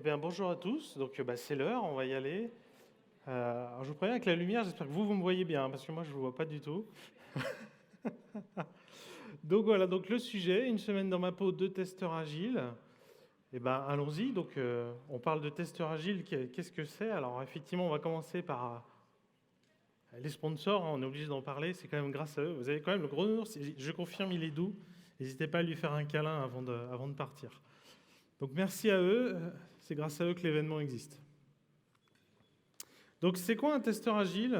bien, bonjour à tous. Donc, c'est l'heure, on va y aller. Alors, je vous préviens avec la lumière, j'espère que vous me voyez bien, parce que moi, je ne vous vois pas du tout. Donc, voilà, donc le sujet, une semaine dans ma peau, deux testeurs agiles. Eh ben, allons-y. Donc, on parle de testeurs agiles, qu'est-ce que c'est? Alors, effectivement, on va commencer par les sponsors, hein, on est obligé d'en parler, c'est quand même grâce à eux. Vous avez quand même le gros nounours, je confirme, il est doux. N'hésitez pas à lui faire un câlin avant de partir. Donc, merci à eux, c'est grâce à eux que l'événement existe. Donc, c'est quoi un testeur agile?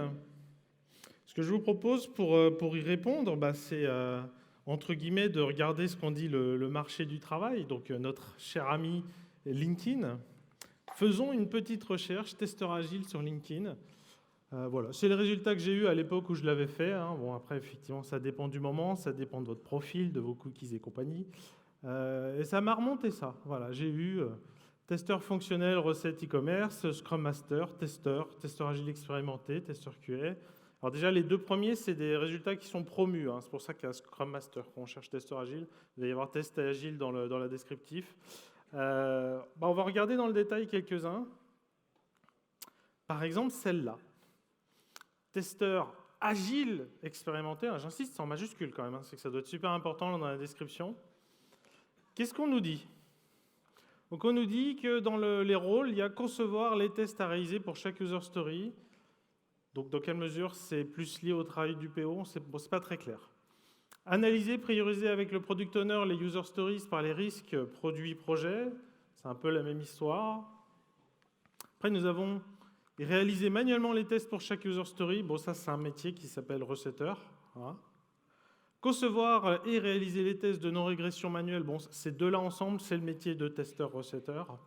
Ce que je vous propose pour y répondre, c'est entre guillemets de regarder ce qu'en dit le marché du travail, donc notre cher ami LinkedIn. Faisons une petite recherche testeur agile sur LinkedIn. Voilà, c'est les résultats que j'ai eus à l'époque où je l'avais fait. Hein. Bon, après, effectivement, ça dépend du moment, ça dépend de votre profil, de vos cookies et compagnie. Et ça m'a remonté ça. Voilà, j'ai eu testeur fonctionnel, recette e-commerce, Scrum Master, testeur agile expérimenté, testeur QA. Alors déjà, les deux premiers, c'est des résultats qui sont promus. Hein. C'est pour ça qu'il y a Scrum Master. Quand on cherche testeur agile, il va y avoir test agile dans la descriptif. On va regarder dans le détail quelques-uns. Par exemple, celle-là. Testeur agile expérimenté. J'insiste, c'est en majuscule quand même. Hein. C'est que ça doit être super important dans la description. Qu'est-ce qu'on nous dit? Donc on nous dit que dans les rôles, il y a concevoir les tests à réaliser pour chaque user story. Donc dans quelle mesure c'est plus lié au travail du PO? C'est pas très clair. Analyser, prioriser avec le product owner les user stories par les risques produits-projets. C'est un peu la même histoire. Après, nous avons réalisé manuellement les tests pour chaque user story. Bon, ça, c'est un métier qui s'appelle recetteur. Voilà. Concevoir et réaliser les tests de non-régression manuelle, bon, ces deux-là ensemble, c'est le métier de testeur-recetteur.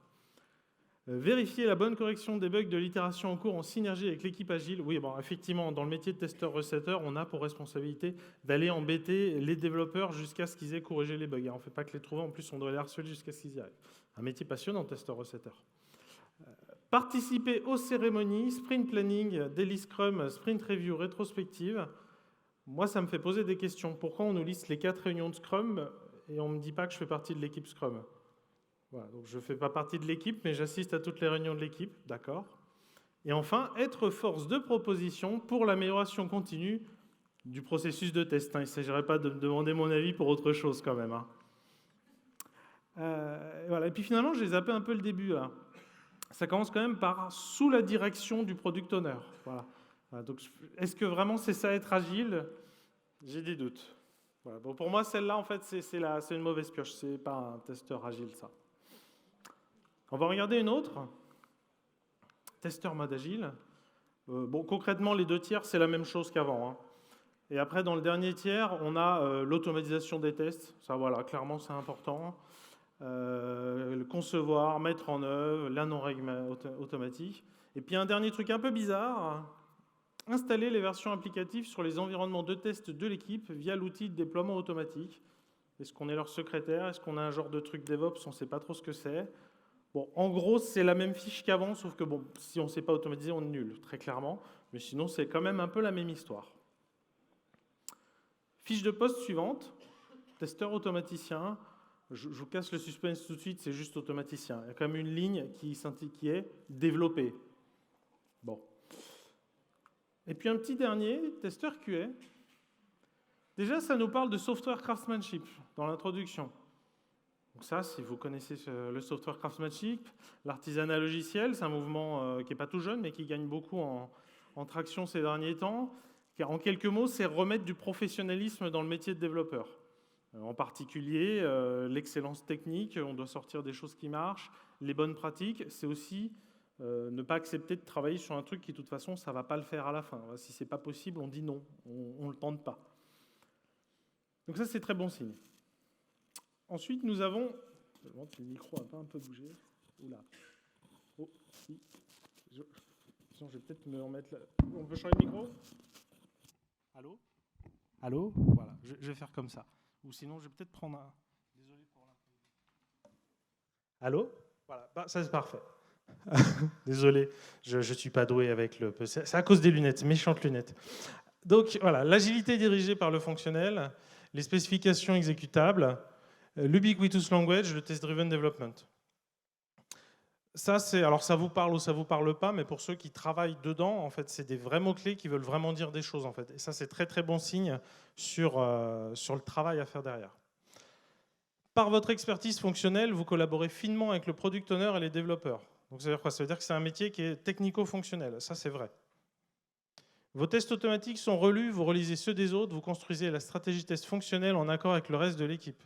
Vérifier la bonne correction des bugs de l'itération en cours en synergie avec l'équipe agile. Oui, bon, effectivement, dans le métier de testeur-recetteur, on a pour responsabilité d'aller embêter les développeurs jusqu'à ce qu'ils aient corrigé les bugs. Et on ne fait pas que les trouver, en plus, on doit les harceler jusqu'à ce qu'ils y arrivent. Un métier passionnant, testeur-recetteur. Participer aux cérémonies, sprint planning, daily scrum, sprint review, rétrospective. Moi, ça me fait poser des questions. Pourquoi on nous liste les 4 réunions de Scrum et on ne me dit pas que je fais partie de l'équipe Scrum? Voilà, donc je ne fais pas partie de l'équipe, mais j'assiste à toutes les réunions de l'équipe, d'accord. Et enfin, être force de proposition pour l'amélioration continue du processus de test. Il ne s'agirait pas de me demander mon avis pour autre chose quand même. Voilà. Et puis finalement, j'ai zappé un peu le début. Là. Ça commence quand même par sous la direction du product owner. Voilà. Donc, est-ce que vraiment c'est ça être agile? J'ai des doutes. Voilà. Bon, pour moi, celle-là, en fait, c'est une mauvaise pioche. C'est pas un testeur agile, ça. On va regarder une autre. Testeur mode agile. Bon, concrètement, les deux tiers, c'est la même chose qu'avant. Hein. Et après, dans le dernier tiers, on a l'automatisation des tests. Ça, voilà, clairement, c'est important. Le concevoir, mettre en œuvre, la non-règle automatique. Et puis, un dernier truc un peu bizarre. Installer les versions applicatives sur les environnements de test de l'équipe via l'outil de déploiement automatique. Est-ce qu'on est leur secrétaire? Est-ce qu'on a un genre de truc DevOps? On ne sait pas trop ce que c'est. Bon, en gros, c'est la même fiche qu'avant, sauf que bon, si on ne sait pas automatiser, on est nul, très clairement. Mais sinon, c'est quand même un peu la même histoire. Fiche de poste suivante. Testeur automaticien. Je vous casse le suspense tout de suite, c'est juste automaticien. Il y a quand même une ligne qui est développée. Bon. Et puis un petit dernier, testeur QA. Déjà, ça nous parle de software craftsmanship dans l'introduction. Donc ça, si vous connaissez le software craftsmanship, l'artisanat logiciel, c'est un mouvement qui n'est pas tout jeune, mais qui gagne beaucoup en traction ces derniers temps. Car en quelques mots, c'est remettre du professionnalisme dans le métier de développeur. En particulier, l'excellence technique, on doit sortir des choses qui marchent. Les bonnes pratiques, c'est aussi ne pas accepter de travailler sur un truc qui, de toute façon, ça ne va pas le faire à la fin. Si ce n'est pas possible, on dit non, on ne le tente pas. Donc ça, c'est très bon signe. Ensuite, nous avons... Le micro a pas un peu bougé. Oula. Oh, si. Je vais peut-être me remettre là. On peut changer de micro? Allô? Allô? Voilà, je vais faire comme ça. Ou sinon, je vais peut-être prendre un... Désolé pour l'imprévu. Allô? Voilà, ça c'est parfait. Désolé, je ne suis pas doué avec le... C'est à cause des lunettes, méchantes lunettes. Donc voilà, l'agilité dirigée par le fonctionnel, les spécifications exécutables, l'ubiquitous language, le test-driven development. Alors ça vous parle ou ça vous parle pas, mais pour ceux qui travaillent dedans, en fait, c'est des vrais mots-clés qui veulent vraiment dire des choses, en fait. Et ça, c'est très très bon signe sur le travail à faire derrière. Par votre expertise fonctionnelle, vous collaborez finement avec le product owner et les développeurs. Donc ça veut dire quoi? Ça veut dire que c'est un métier qui est technico-fonctionnel. Ça, c'est vrai. Vos tests automatiques sont relus, vous relisez ceux des autres, vous construisez la stratégie test fonctionnelle en accord avec le reste de l'équipe.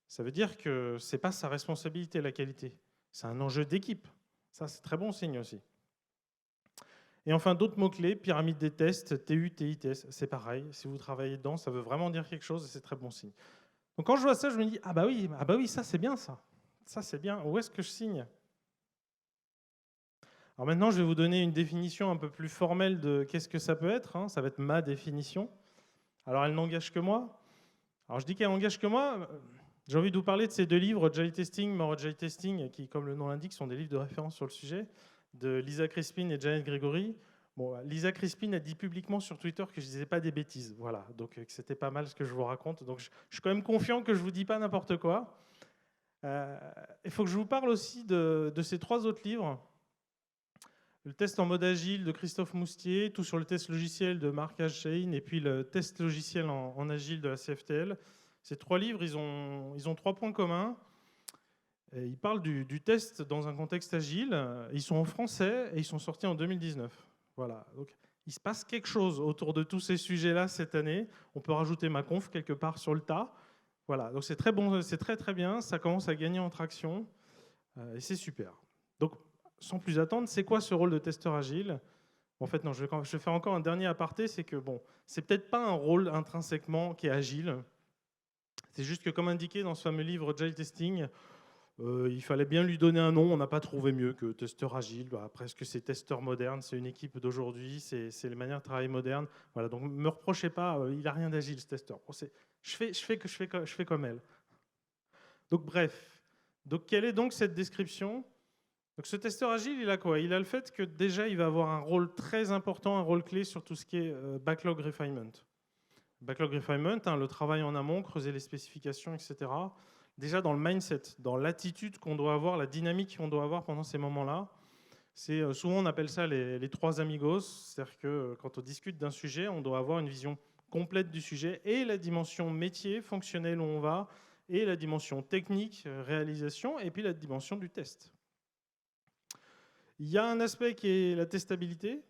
Ça veut dire que ce n'est pas sa responsabilité, la qualité. C'est un enjeu d'équipe. Ça, c'est très bon signe aussi. Et enfin, d'autres mots-clés, pyramide des tests, TU, TI, TS, c'est pareil. Si vous travaillez dedans, ça veut vraiment dire quelque chose et c'est très bon signe. Donc quand je vois ça, je me dis, ah bah oui, ça c'est bien ça. Ça c'est bien. Où est-ce que je signe? Alors maintenant, je vais vous donner une définition un peu plus formelle de qu'est-ce que ça peut être. Hein. Ça va être ma définition. Alors elle n'engage que moi. Alors je dis qu'elle n'engage que moi. J'ai envie de vous parler de ces deux livres, Agile Testing, More Agile Testing, qui, comme le nom l'indique, sont des livres de référence sur le sujet, de Lisa Crispin et Janet Gregory. Bon, Lisa Crispin a dit publiquement sur Twitter que je disais pas des bêtises. Voilà, donc que c'était pas mal ce que je vous raconte. Donc je suis quand même confiant que je vous dis pas n'importe quoi. Il faut que je vous parle aussi de ces trois autres livres. Le test en mode agile de Christophe Moustier, tout sur le test logiciel de Marc Haschein, et puis le test logiciel en agile de la CFTL. Ces trois livres, ils ont 3 points communs. Et ils parlent du test dans un contexte agile. Ils sont en français et ils sont sortis en 2019. Voilà. Donc, il se passe quelque chose autour de tous ces sujets-là cette année. On peut rajouter ma conf quelque part sur le tas. Voilà. Donc c'est très bon, c'est très très bien. Ça commence à gagner en traction et c'est super. Donc, sans plus attendre, c'est quoi ce rôle de testeur agile? En fait, non, je vais faire encore un dernier aparté, c'est que bon, c'est peut-être pas un rôle intrinsèquement qui est agile. C'est juste que, comme indiqué dans ce fameux livre Agile Testing, il fallait bien lui donner un nom. On n'a pas trouvé mieux que testeur agile. Bah, presque c'est testeur moderne, c'est une équipe d'aujourd'hui, c'est les manières de travailler modernes. Voilà, donc ne me reprochez pas, il n'a rien d'agile ce testeur. Bon, je fais comme elle. Donc bref, donc quelle est donc cette description? Donc ce testeur agile, il a quoi? Il a le fait que déjà, il va avoir un rôle très important, un rôle clé sur tout ce qui est backlog refinement. Backlog refinement, hein, le travail en amont, creuser les spécifications, etc. Déjà dans le mindset, dans l'attitude qu'on doit avoir, la dynamique qu'on doit avoir pendant ces moments-là. C'est souvent on appelle ça les trois amigos, c'est-à-dire que quand on discute d'un sujet, on doit avoir une vision complète du sujet et la dimension métier, fonctionnelle où on va, et la dimension technique, réalisation, et puis la dimension du test. Il y a un aspect qui est la testabilité,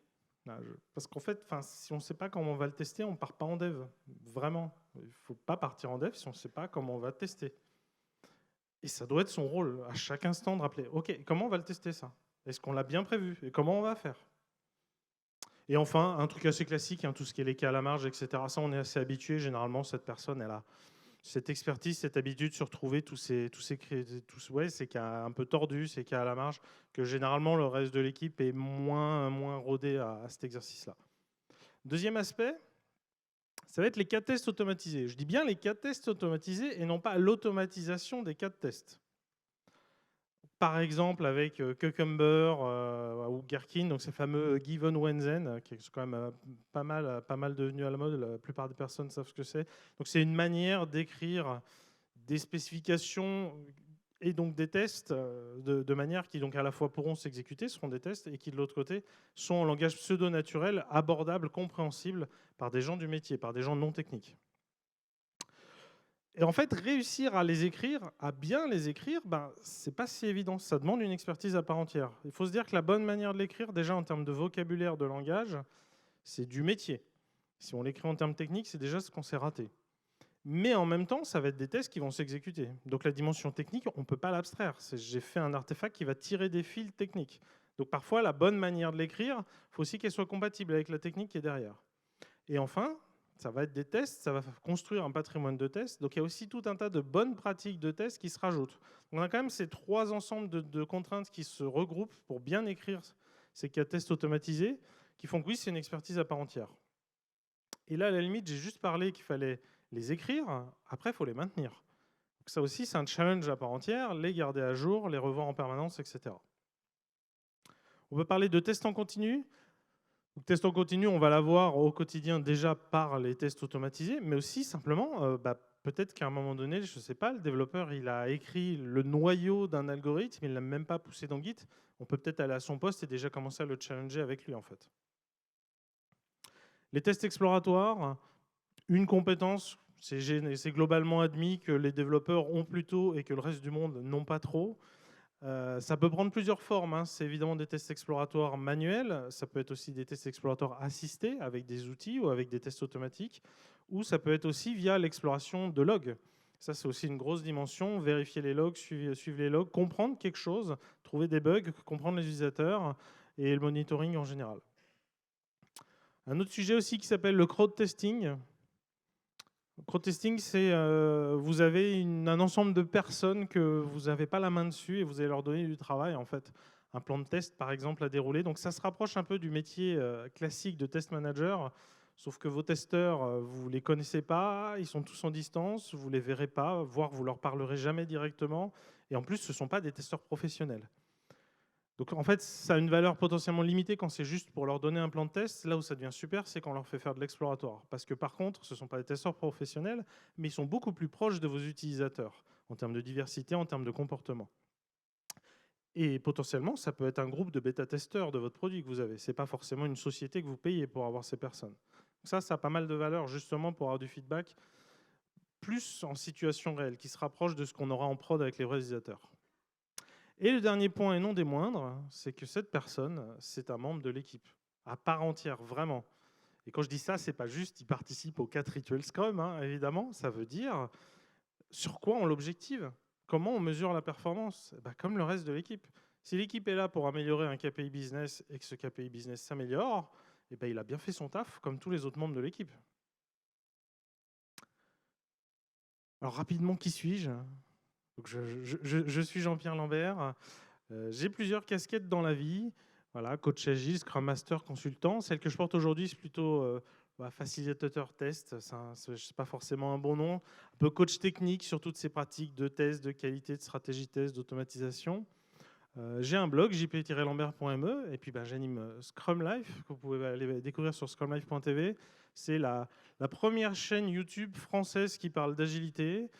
parce qu'en fait, si on ne sait pas comment on va le tester, on ne part pas en dev. Vraiment. Il ne faut pas partir en dev si on ne sait pas comment on va tester. Et ça doit être son rôle, à chaque instant, de rappeler, OK, comment on va le tester ça? Est-ce qu'on l'a bien prévu? Et comment on va faire? Et enfin, un truc assez classique, hein, tout ce qui est les cas à la marge, etc. Ça, on est assez habitué. Généralement, cette personne, elle a cette expertise, cette habitude sur trouver ces cas un peu tordus, ces cas à la marge, que généralement le reste de l'équipe est moins rodé à cet exercice-là. Deuxième aspect, ça va être les cas de tests automatisés. Je dis bien les cas de tests automatisés et non pas l'automatisation des cas de test. Par exemple, avec Cucumber ou Gherkin, donc ces fameux Given When Then, qui est quand même pas mal devenu à la mode, la plupart des personnes savent ce que c'est. Donc c'est une manière d'écrire des spécifications et donc des tests de manière qui donc à la fois pourront s'exécuter, seront des tests, et qui de l'autre côté sont en langage pseudo-naturel, abordable, compréhensible par des gens du métier, par des gens non techniques. Et en fait, réussir à les écrire, à bien les écrire, c'est pas si évident. Ça demande une expertise à part entière. Il faut se dire que la bonne manière de l'écrire, déjà en termes de vocabulaire, de langage, c'est du métier. Si on l'écrit en termes techniques, c'est déjà ce qu'on s'est raté. Mais en même temps, ça va être des tests qui vont s'exécuter. Donc la dimension technique, on ne peut pas l'abstraire. J'ai fait un artefact qui va tirer des fils techniques. Donc parfois, la bonne manière de l'écrire, il faut aussi qu'elle soit compatible avec la technique qui est derrière. Et enfin, ça va être des tests, ça va construire un patrimoine de tests. Donc il y a aussi tout un tas de bonnes pratiques de tests qui se rajoutent. On a quand même ces trois ensembles de contraintes qui se regroupent pour bien écrire ces cas de tests automatisés, qui font que oui, c'est une expertise à part entière. Et là, à la limite, j'ai juste parlé qu'il fallait les écrire, après, il faut les maintenir. Donc ça aussi, c'est un challenge à part entière, les garder à jour, les revoir en permanence, etc. On peut parler de tests en continu. Le test en continu, on va l'avoir au quotidien déjà par les tests automatisés, mais aussi simplement, peut-être qu'à un moment donné, je ne sais pas, le développeur il a écrit le noyau d'un algorithme, il ne l'a même pas poussé dans Git. on peut peut-être aller à son poste et déjà commencer à le challenger avec lui en fait. Les tests exploratoires, une compétence, c'est globalement admis que les développeurs ont plutôt et que le reste du monde n'ont pas trop. Ça peut prendre plusieurs formes, hein. C'est évidemment des tests exploratoires manuels, ça peut être aussi des tests exploratoires assistés avec des outils ou avec des tests automatiques, ou ça peut être aussi via l'exploration de logs. Ça, c'est aussi une grosse dimension, vérifier les logs, suivre les logs, comprendre quelque chose, trouver des bugs, comprendre les utilisateurs et le monitoring en général. Un autre sujet aussi qui s'appelle le crowd testing. Le crowd testing, c'est vous avez un ensemble de personnes que vous n'avez pas la main dessus et vous allez leur donner du travail, en fait. Un plan de test, par exemple, à dérouler. Donc ça se rapproche un peu du métier classique de test manager, sauf que vos testeurs, vous ne les connaissez pas, ils sont tous en distance, vous ne les verrez pas, voire vous ne leur parlerez jamais directement. Et en plus, ce ne sont pas des testeurs professionnels. Donc en fait, ça a une valeur potentiellement limitée quand c'est juste pour leur donner un plan de test. Là où ça devient super, c'est quand on leur fait faire de l'exploratoire. Parce que par contre, ce ne sont pas des testeurs professionnels, mais ils sont beaucoup plus proches de vos utilisateurs, en termes de diversité, en termes de comportement. Et potentiellement, ça peut être un groupe de bêta-testeurs de votre produit que vous avez. Ce n'est pas forcément une société que vous payez pour avoir ces personnes. Ça a pas mal de valeur justement pour avoir du feedback plus en situation réelle, qui se rapproche de ce qu'on aura en prod avec les vrais utilisateurs. Et le dernier point, et non des moindres, c'est que cette personne, c'est un membre de l'équipe, à part entière, vraiment. Et quand je dis ça, c'est pas juste il participe aux 4 rituels Scrum, hein, évidemment, ça veut dire sur quoi on l'objective, comment on mesure la performance, comme le reste de l'équipe. Si l'équipe est là pour améliorer un KPI business et que ce KPI business s'améliore, il a bien fait son taf comme tous les autres membres de l'équipe. Alors rapidement, qui suis-je? Donc je suis Jean-Pierre Lambert. J'ai plusieurs casquettes dans la vie. Voilà, coach agile, Scrum Master, consultant. Celle que je porte aujourd'hui, c'est plutôt facilitateur test. Ce n'est pas forcément un bon nom. Un peu coach technique sur toutes ces pratiques de test, de qualité, de stratégie test, d'automatisation. J'ai un blog, jp-lambert.me, et puis j'anime Scrum Life, que vous pouvez aller découvrir sur scrumlife.tv. C'est la première chaîne YouTube française qui parle d'agilité.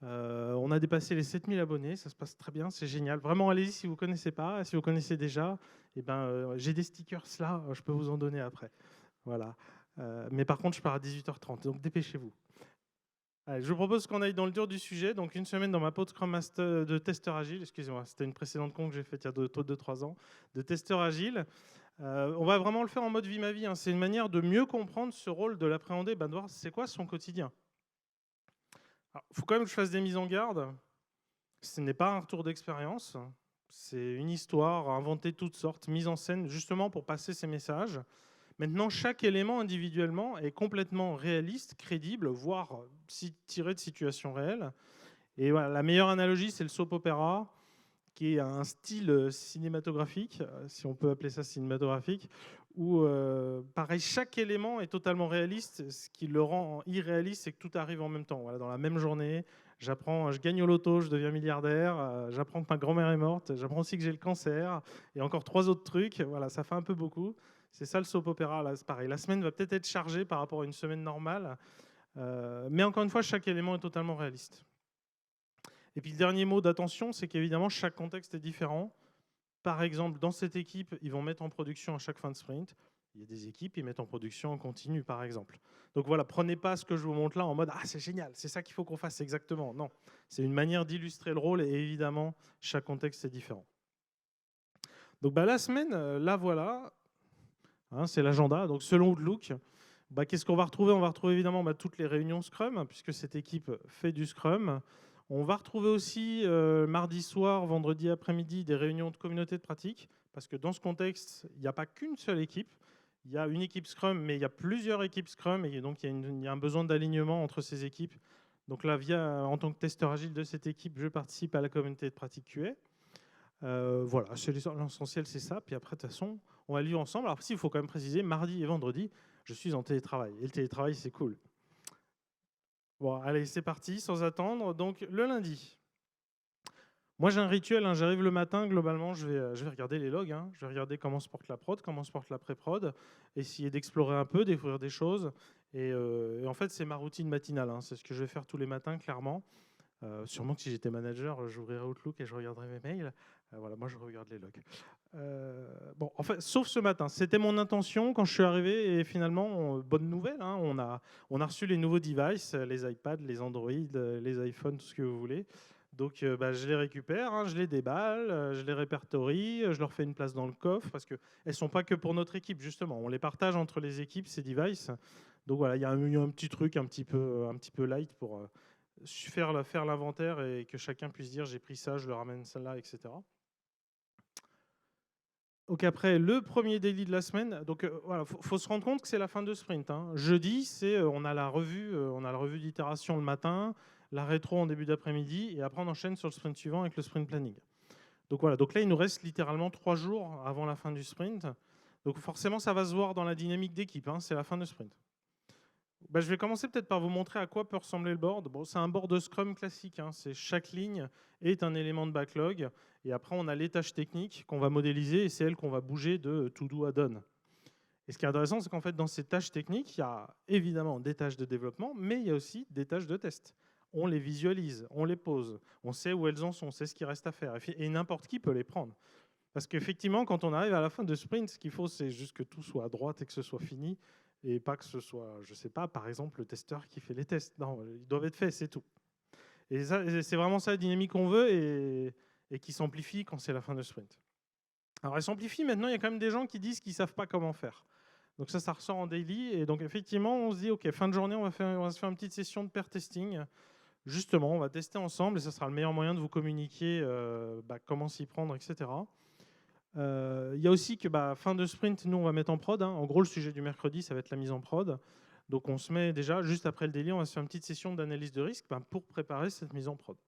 On a dépassé les 7000 abonnés, ça se passe très bien, c'est génial. Vraiment, allez-y si vous ne connaissez pas. Si vous connaissez déjà, j'ai des stickers là, je peux vous en donner après. Voilà. Mais par contre, je pars à 18h30, donc dépêchez-vous. Allez, je vous propose qu'on aille dans le dur du sujet. Donc, une semaine dans ma peau de Scrum Master, de testeur agile, excusez-moi, c'était une précédente con que j'ai faite il y a 2-3 ans, de testeur agile. On va vraiment le faire en mode vie ma vie, hein. C'est une manière de mieux comprendre ce rôle, de l'appréhender, de voir c'est quoi son quotidien. Il faut quand même que je fasse des mises en garde. Ce n'est pas un retour d'expérience, c'est une histoire inventée de toutes sortes, mise en scène justement pour passer ces messages. Maintenant, chaque élément individuellement est complètement réaliste, crédible, voire tiré de situations réelles. Et voilà, la meilleure analogie, c'est le soap opéra, qui est un style cinématographique, si on peut appeler ça cinématographique, où, pareil, chaque élément est totalement réaliste. Ce qui le rend irréaliste, c'est que tout arrive en même temps. Voilà, dans la même journée, je gagne au loto, je deviens milliardaire, j'apprends que ma grand-mère est morte, j'apprends aussi que j'ai le cancer, et encore 3 autres trucs. Voilà, ça fait un peu beaucoup. C'est ça le soap opéra, là, c'est pareil. La semaine va peut-être être chargée par rapport à une semaine normale, mais encore une fois, chaque élément est totalement réaliste. Et puis le dernier mot d'attention, c'est qu'évidemment, chaque contexte est différent. Par exemple, dans cette équipe, ils vont mettre en production à chaque fin de sprint. Il y a des équipes, ils mettent en production en continu, par exemple. Donc voilà, prenez pas ce que je vous montre là en mode « Ah, c'est génial, c'est ça qu'il faut qu'on fasse exactement ». Non, c'est une manière d'illustrer le rôle et évidemment, chaque contexte est différent. Donc la semaine, là voilà, hein, c'est l'agenda. Donc selon Outlook, qu'est-ce qu'on va retrouver? On va retrouver évidemment toutes les réunions Scrum, puisque cette équipe fait du Scrum. On va retrouver aussi mardi soir, vendredi après-midi, des réunions de communauté de pratique, parce que dans ce contexte, il n'y a pas qu'une seule équipe. Il y a une équipe Scrum, mais il y a plusieurs équipes Scrum, et donc il y a un besoin d'alignement entre ces équipes. Donc là, en tant que testeur agile de cette équipe, je participe à la communauté de pratique QA. Voilà, l'essentiel, c'est ça. Puis après, de toute façon, on va lire ensemble. Alors, il faut quand même préciser, mardi et vendredi, je suis en télétravail. Et le télétravail, c'est cool. Bon, allez, c'est parti, sans attendre. Donc, le lundi. Moi, j'ai un rituel. Hein, j'arrive le matin, globalement, je vais regarder les logs. Hein, je vais regarder comment se porte la prod, comment se porte la pré-prod, essayer d'explorer un peu, découvrir des choses. Et en fait, c'est ma routine matinale. Hein, c'est ce que je vais faire tous les matins, clairement. Sûrement que si j'étais manager, j'ouvrirais Outlook et je regarderais mes mails. Voilà, moi je regarde les logs. Bon, en fait, sauf ce matin, c'était mon intention quand je suis arrivé et finalement, bonne nouvelle, hein, on a reçu les nouveaux devices, les iPads, les Android, les iPhones, tout ce que vous voulez. Donc bah, je les récupère, hein, je les déballe, je les répertorie, je leur fais une place dans le coffre parce qu'elles ne sont pas que pour notre équipe, justement. On les partage entre les équipes, ces devices. Donc voilà, il y a un petit truc un petit peu light pour faire l'inventaire et que chacun puisse dire j'ai pris ça, je le ramène celle-là, etc. Donc après, le premier daily de la semaine, donc voilà, faut se rendre compte que c'est la fin de sprint, hein. Jeudi, on a la revue d'itération le matin, la rétro en début d'après-midi, et après on enchaîne sur le sprint suivant avec le sprint planning. Donc voilà, donc là il nous reste littéralement 3 jours avant la fin du sprint. Donc forcément ça va se voir dans la dynamique d'équipe, hein, c'est la fin de sprint. Bah, je vais commencer peut-être par vous montrer à quoi peut ressembler le board. Bon, c'est un board de Scrum classique, hein. C'est chaque ligne est un élément de backlog. Et après, on a les tâches techniques qu'on va modéliser et c'est elles qu'on va bouger de to do à done. Et ce qui est intéressant, c'est qu'en fait, dans ces tâches techniques, il y a évidemment des tâches de développement, mais il y a aussi des tâches de test. On les visualise, on les pose, on sait où elles en sont, on sait ce qu'il reste à faire. Et n'importe qui peut les prendre. Parce qu'effectivement, quand on arrive à la fin de sprint, ce qu'il faut, c'est juste que tout soit à droite et que ce soit fini, et pas que ce soit, je ne sais pas, par exemple, le testeur qui fait les tests. Non, ils doivent être faits, c'est tout. Et c'est vraiment ça la dynamique qu'on veut et qui s'amplifie quand c'est la fin de sprint. Alors, elle s'amplifie maintenant, il y a quand même des gens qui disent qu'ils ne savent pas comment faire. Donc ça ressort en daily. Et donc, effectivement, on se dit, OK, fin de journée, on va se faire une petite session de pair testing. Justement, on va tester ensemble et ça sera le meilleur moyen de vous communiquer comment s'y prendre, etc. Il y a aussi que fin de sprint, nous on va mettre en prod, hein. En gros, le sujet du mercredi, ça va être la mise en prod. Donc on se met déjà, juste après le daily, on va se faire une petite session d'analyse de risque pour préparer cette mise en prod.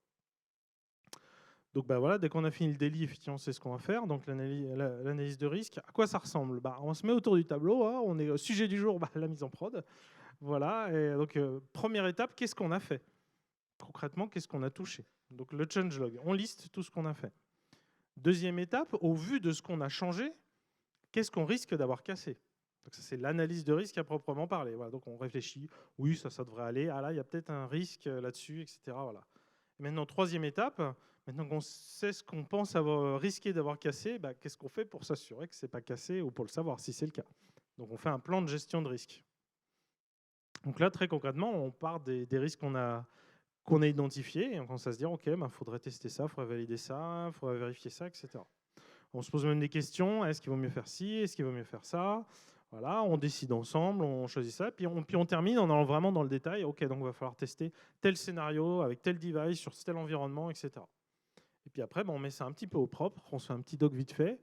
Donc voilà, dès qu'on a fini le daily, effectivement, c'est ce qu'on va faire. Donc l'analyse de risque, à quoi ça ressemble? On se met autour du tableau, hein. On est au sujet du jour, la mise en prod. Voilà, et donc première étape, qu'est-ce qu'on a fait? Concrètement, qu'est-ce qu'on a touché? Donc le changelog, on liste tout ce qu'on a fait. Deuxième étape, au vu de ce qu'on a changé, qu'est-ce qu'on risque d'avoir cassé? Donc ça, c'est l'analyse de risque à proprement parler. Voilà, donc on réfléchit, oui, ça devrait aller. Ah là, il y a peut-être un risque là-dessus, etc. Voilà. Et maintenant, troisième étape, maintenant qu'on sait ce qu'on pense avoir risqué d'avoir cassé, qu'est-ce qu'on fait pour s'assurer que ce n'est pas cassé ou pour le savoir si c'est le cas? Donc on fait un plan de gestion de risque. Donc là, très concrètement, on part des risques qu'on a identifiés et on commence à se dire, OK, faudrait tester ça, il faudrait valider ça, il faudrait vérifier ça, etc. On se pose même des questions, est-ce qu'il vaut mieux faire ci, est-ce qu'il vaut mieux faire ça? Voilà, on décide ensemble, on choisit ça, puis on termine en allant vraiment dans le détail. OK, donc il va falloir tester tel scénario avec tel device sur tel environnement, etc. Et puis après, on met ça un petit peu au propre, on se fait un petit doc vite fait,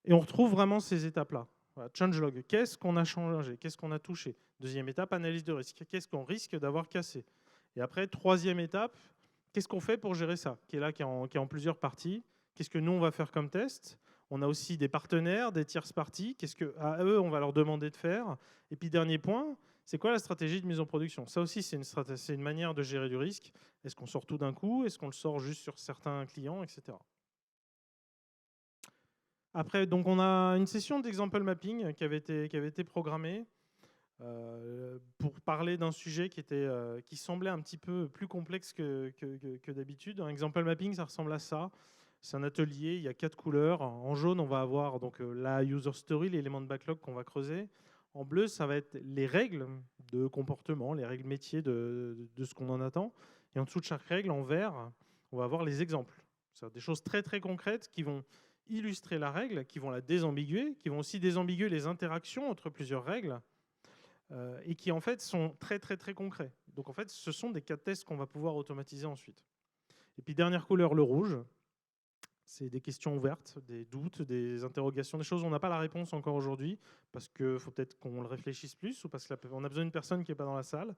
et on retrouve vraiment ces étapes-là. Voilà, changelog, qu'est-ce qu'on a changé, qu'est-ce qu'on a touché? Deuxième étape, analyse de risque, qu'est-ce qu'on risque d'avoir cassé? Et après, troisième étape, qu'est-ce qu'on fait pour gérer ça? Qui est en plusieurs parties. Qu'est-ce que nous, on va faire comme test? On a aussi des partenaires, des tierces parties. Qu'est-ce qu'à eux, on va leur demander de faire? Et puis, dernier point, c'est quoi la stratégie de mise en production? Ça aussi, c'est une manière de gérer du risque. Est-ce qu'on sort tout d'un coup? Est-ce qu'on le sort juste sur certains clients, etc. Après, donc, on a une session d'example mapping qui avait été programmée pour parler d'un sujet qui semblait un petit peu plus complexe que d'habitude. Un example mapping, ça ressemble à ça. C'est un atelier, il y a 4 couleurs. En jaune, on va avoir donc la user story, l'élément de backlog qu'on va creuser. En bleu, ça va être les règles de comportement, les règles métiers de ce qu'on en attend. Et en dessous de chaque règle, en vert, on va avoir les exemples. C'est des choses très très concrètes qui vont illustrer la règle, qui vont la désambiguer, qui vont aussi désambiguer les interactions entre plusieurs règles et qui en fait sont très très très concrets. Donc en fait, ce sont des cas de tests qu'on va pouvoir automatiser ensuite. Et puis dernière couleur, le rouge. C'est des questions ouvertes, des doutes, des interrogations, des choses où on n'a pas la réponse encore aujourd'hui, parce qu'il faut peut-être qu'on le réfléchisse plus, ou parce qu'on a besoin d'une personne qui n'est pas dans la salle.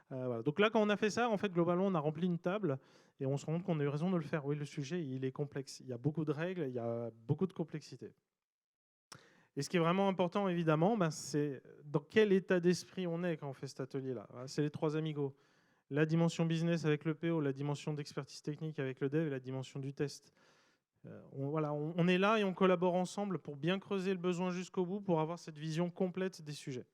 Voilà. Donc là, quand on a fait ça, en fait, globalement, on a rempli une table, et on se rend compte qu'on a eu raison de le faire. Oui, le sujet, il est complexe. Il y a beaucoup de règles, il y a beaucoup de complexité. Et ce qui est vraiment important, évidemment, c'est dans quel état d'esprit on est quand on fait cet atelier-là. C'est les 3 amigos. La dimension business avec le PO, la dimension d'expertise technique avec le dev et la dimension du test. On est là et on collabore ensemble pour bien creuser le besoin jusqu'au bout, pour avoir cette vision complète des sujets.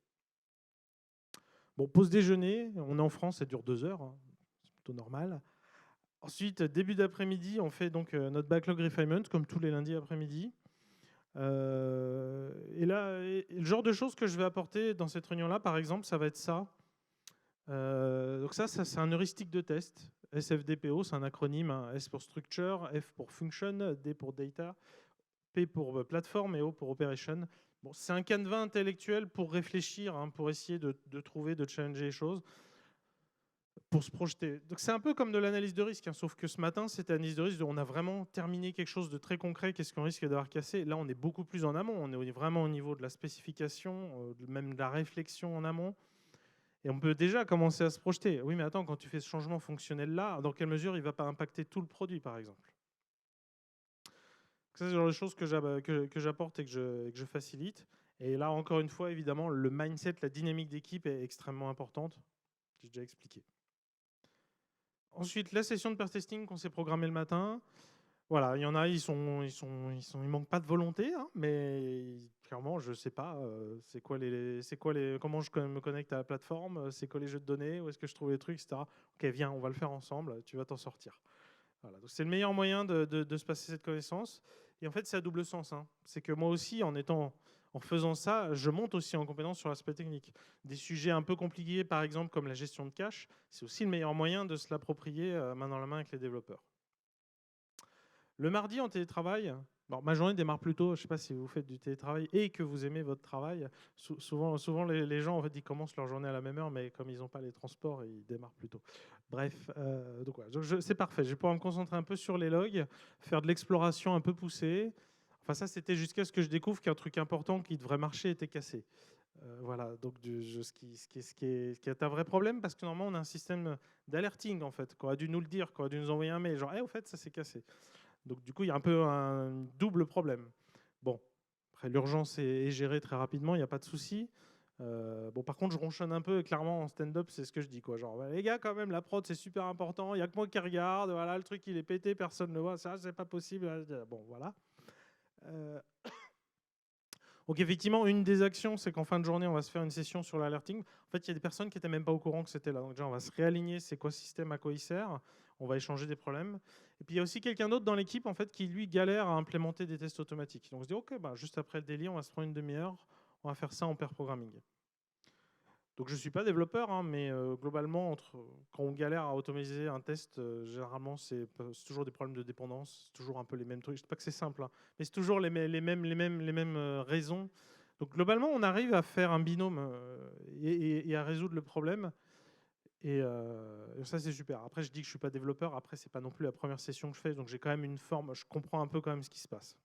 Bon, pause déjeuner, on est en France, ça dure 2 heures, hein, c'est plutôt normal. Ensuite, début d'après-midi, on fait donc notre backlog refinement, comme tous les lundis après-midi. Et là, le genre de choses que je vais apporter dans cette réunion-là, par exemple, ça va être ça. Donc ça c'est un heuristique de test. SFDPO, c'est un acronyme. Hein. S pour structure, F pour function, D pour data, P pour platform et O pour operation. Bon, c'est un canevas intellectuel pour réfléchir, hein, pour essayer de trouver, de challenger les choses, pour se projeter. Donc c'est un peu comme de l'analyse de risque, hein, sauf que ce matin, c'était analyse de risque, on a vraiment terminé quelque chose de très concret, qu'est-ce qu'on risque d'avoir cassé. Là, on est beaucoup plus en amont, on est vraiment au niveau de la spécification, même de la réflexion en amont. Et on peut déjà commencer à se projeter. Oui, mais attends, quand tu fais ce changement fonctionnel-là, dans quelle mesure il ne va pas impacter tout le produit, par exemple? Ça, c'est le genre de choses que j'apporte et que je facilite. Et là, encore une fois, évidemment, le mindset, la dynamique d'équipe est extrêmement importante. J'ai déjà expliqué. Ensuite, la session de pair testing qu'on s'est programmée le matin. Voilà, il y en a, ils manquent pas de volonté, hein, mais clairement, je sais pas, comment je me connecte à la plateforme, c'est quoi les jeux de données, où est-ce que je trouve les trucs, etc. Ok, viens, on va le faire ensemble, tu vas t'en sortir. Voilà, donc c'est le meilleur moyen de se passer cette connaissance. Et en fait, c'est à double sens. Hein. C'est que moi aussi, en faisant ça, je monte aussi en compétence sur l'aspect technique. Des sujets un peu compliqués, par exemple, comme la gestion de cache, c'est aussi le meilleur moyen de se l'approprier main dans la main avec les développeurs. Le mardi en télétravail, bon, ma journée démarre plus tôt. Je ne sais pas si vous faites du télétravail et que vous aimez votre travail. Souvent les gens en fait, ils commencent leur journée à la même heure, mais comme ils n'ont pas les transports, ils démarrent plus tôt. Bref, donc voilà. C'est parfait. Je vais pouvoir me concentrer un peu sur les logs, faire de l'exploration un peu poussée. Enfin, ça, c'était jusqu'à ce que je découvre qu'un truc important qui devrait marcher était cassé. Voilà, donc ce qui est un vrai problème parce que normalement on a un système d'alerting en fait, qu'on a dû nous le dire, qu'on a dû nous envoyer un mail, genre, au fait, ça s'est cassé. Donc du coup, il y a un peu un double problème. Bon, après l'urgence est gérée très rapidement, il n'y a pas de souci. Bon, par contre, je ronchonne un peu, et clairement en stand-up, c'est ce que je dis, quoi. Genre, les gars, quand même, la prod, c'est super important. Il n'y a que moi qui regarde. Voilà, le truc, il est pété, personne ne le voit. Ça, c'est pas possible. Bon, voilà. Donc effectivement, une des actions, c'est qu'en fin de journée, on va se faire une session sur l'alerting. En fait, il y a des personnes qui n'étaient même pas au courant que c'était là. Donc déjà, on va se réaligner c'est quoi ce système, à quoi il sert. On va échanger des problèmes. Et puis il y a aussi quelqu'un d'autre dans l'équipe en fait, qui lui galère à implémenter des tests automatiques. Donc on se dit, ok, bah, juste après le délit, on va se prendre une demi-heure, on va faire ça en pair programming. Donc je ne suis pas développeur, hein, mais globalement, quand on galère à automatiser un test, généralement c'est toujours des problèmes de dépendance, c'est toujours un peu les mêmes trucs. Je ne dis pas que c'est simple, hein, mais c'est toujours les mêmes raisons. Donc globalement, on arrive à faire un binôme et à résoudre le problème. Et ça, c'est super. Après, je dis que je ne suis pas développeur. Après, ce n'est pas non plus la première session que je fais, donc j'ai quand même une forme, je comprends un peu quand même ce qui se passe.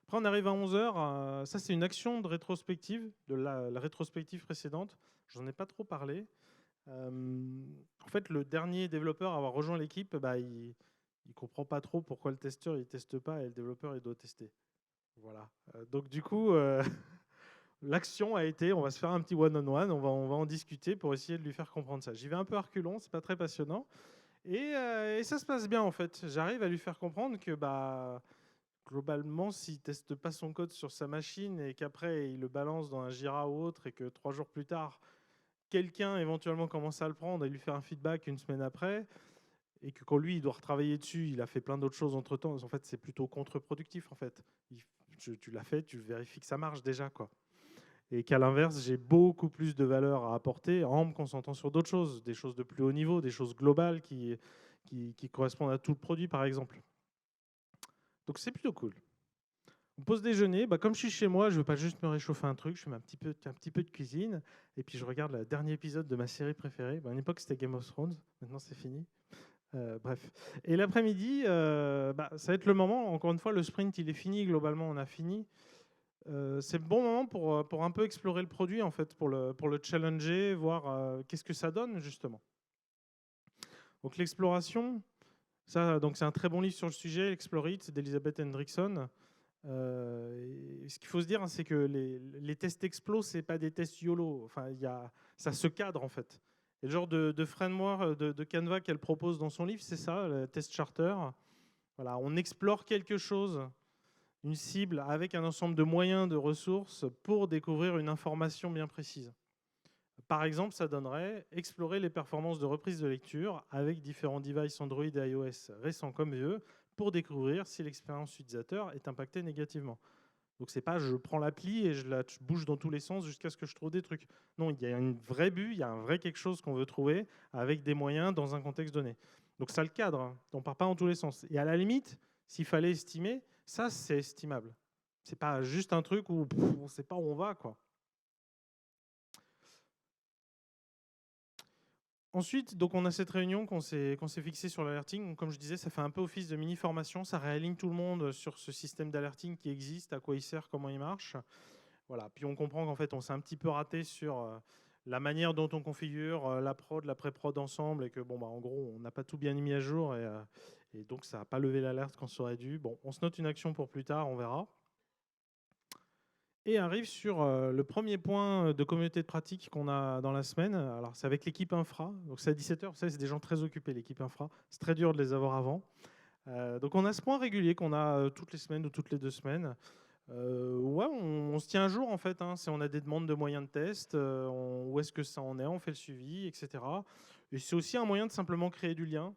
Après, on arrive à 11h. Ça, c'est une action de rétrospective, de la rétrospective précédente. Je n'en ai pas trop parlé. En fait, le dernier développeur à avoir rejoint l'équipe, bah, il ne comprend pas trop pourquoi le testeur ne teste pas et le développeur il doit tester. Voilà. Donc, du coup, l'action a été on va se faire un petit one-on-one, on va en discuter pour essayer de lui faire comprendre ça. J'y vais un peu à reculons, c'est pas très passionnant. Et ça se passe bien, en fait. J'arrive à lui faire comprendre que. Bah, globalement, s'il ne teste pas son code sur sa machine et qu'après il le balance dans un Jira ou autre et que 3 jours plus tard, quelqu'un éventuellement commence à le prendre et lui faire un feedback une semaine après, et que quand lui il doit retravailler dessus, il a fait plein d'autres choses entre temps, en fait c'est plutôt contre-productif en fait. Tu l'as fait, tu vérifies que ça marche déjà, quoi. Et qu'à l'inverse, j'ai beaucoup plus de valeur à apporter en me concentrant sur d'autres choses, des choses de plus haut niveau, des choses globales qui correspondent à tout le produit par exemple. Donc c'est plutôt cool. Pause déjeuner, bah comme je suis chez moi, je ne veux pas juste me réchauffer un truc, je fais un petit peu de cuisine, et puis je regarde le dernier épisode de ma série préférée. Bah, à une époque, c'était Game of Thrones, maintenant c'est fini. Bref. Et l'après-midi, bah, ça va être le moment, encore une fois, le sprint, il est fini, globalement, on a fini. C'est le bon moment pour un peu explorer le produit, en fait, pour le challenger, voir qu'est-ce que ça donne, justement. Donc l'exploration, ça, donc c'est un très bon livre sur le sujet, Explore It, d'Elizabeth Hendrickson. Ce qu'il faut se dire, hein, c'est que les tests explos, c'est pas des tests YOLO. Enfin, ça se cadre en fait. Et le genre de framework de Canva qu'elle propose dans son livre, c'est ça, le test charter. Voilà, on explore quelque chose, une cible avec un ensemble de moyens, de ressources pour découvrir une information bien précise. Par exemple, ça donnerait explorer les performances de reprise de lecture avec différents devices Android et iOS récents comme vieux pour découvrir si l'expérience utilisateur est impactée négativement. Donc c'est pas je prends l'appli et je la bouge dans tous les sens jusqu'à ce que je trouve des trucs. Non, il y a une vraie but, il y a un vrai quelque chose qu'on veut trouver avec des moyens dans un contexte donné. Donc ça le cadre, hein. On part pas dans tous les sens. Et à la limite, s'il fallait estimer, ça c'est estimable. C'est pas juste un truc où on sait pas où on va, quoi. Ensuite, donc on a cette réunion qu'on s'est fixée sur l'alerting. Comme je disais, ça fait un peu office de mini-formation. Ça réaligne tout le monde sur ce système d'alerting qui existe, à quoi il sert, comment il marche. Voilà. Puis on comprend qu'en fait, on s'est un petit peu raté sur la manière dont on configure la prod, la pré-prod ensemble, et que bon, bah, en gros, on n'a pas tout bien mis à jour, et donc ça n'a pas levé l'alerte quand ça aurait dû. Bon, on se note une action pour plus tard, on verra. Et arrive sur le premier point de communauté de pratique qu'on a dans la semaine. Alors, c'est avec l'équipe infra. Donc, c'est à 17h. Vous savez, c'est des gens très occupés, l'équipe infra. C'est très dur de les avoir avant. Donc, on a ce point régulier qu'on a toutes les semaines ou toutes les 2 semaines. Ouais, on se tient à jour, en fait. Hein. Si on a des demandes de moyens de test, où est-ce que ça en est, on fait le suivi, etc. Et c'est aussi un moyen de simplement créer du lien.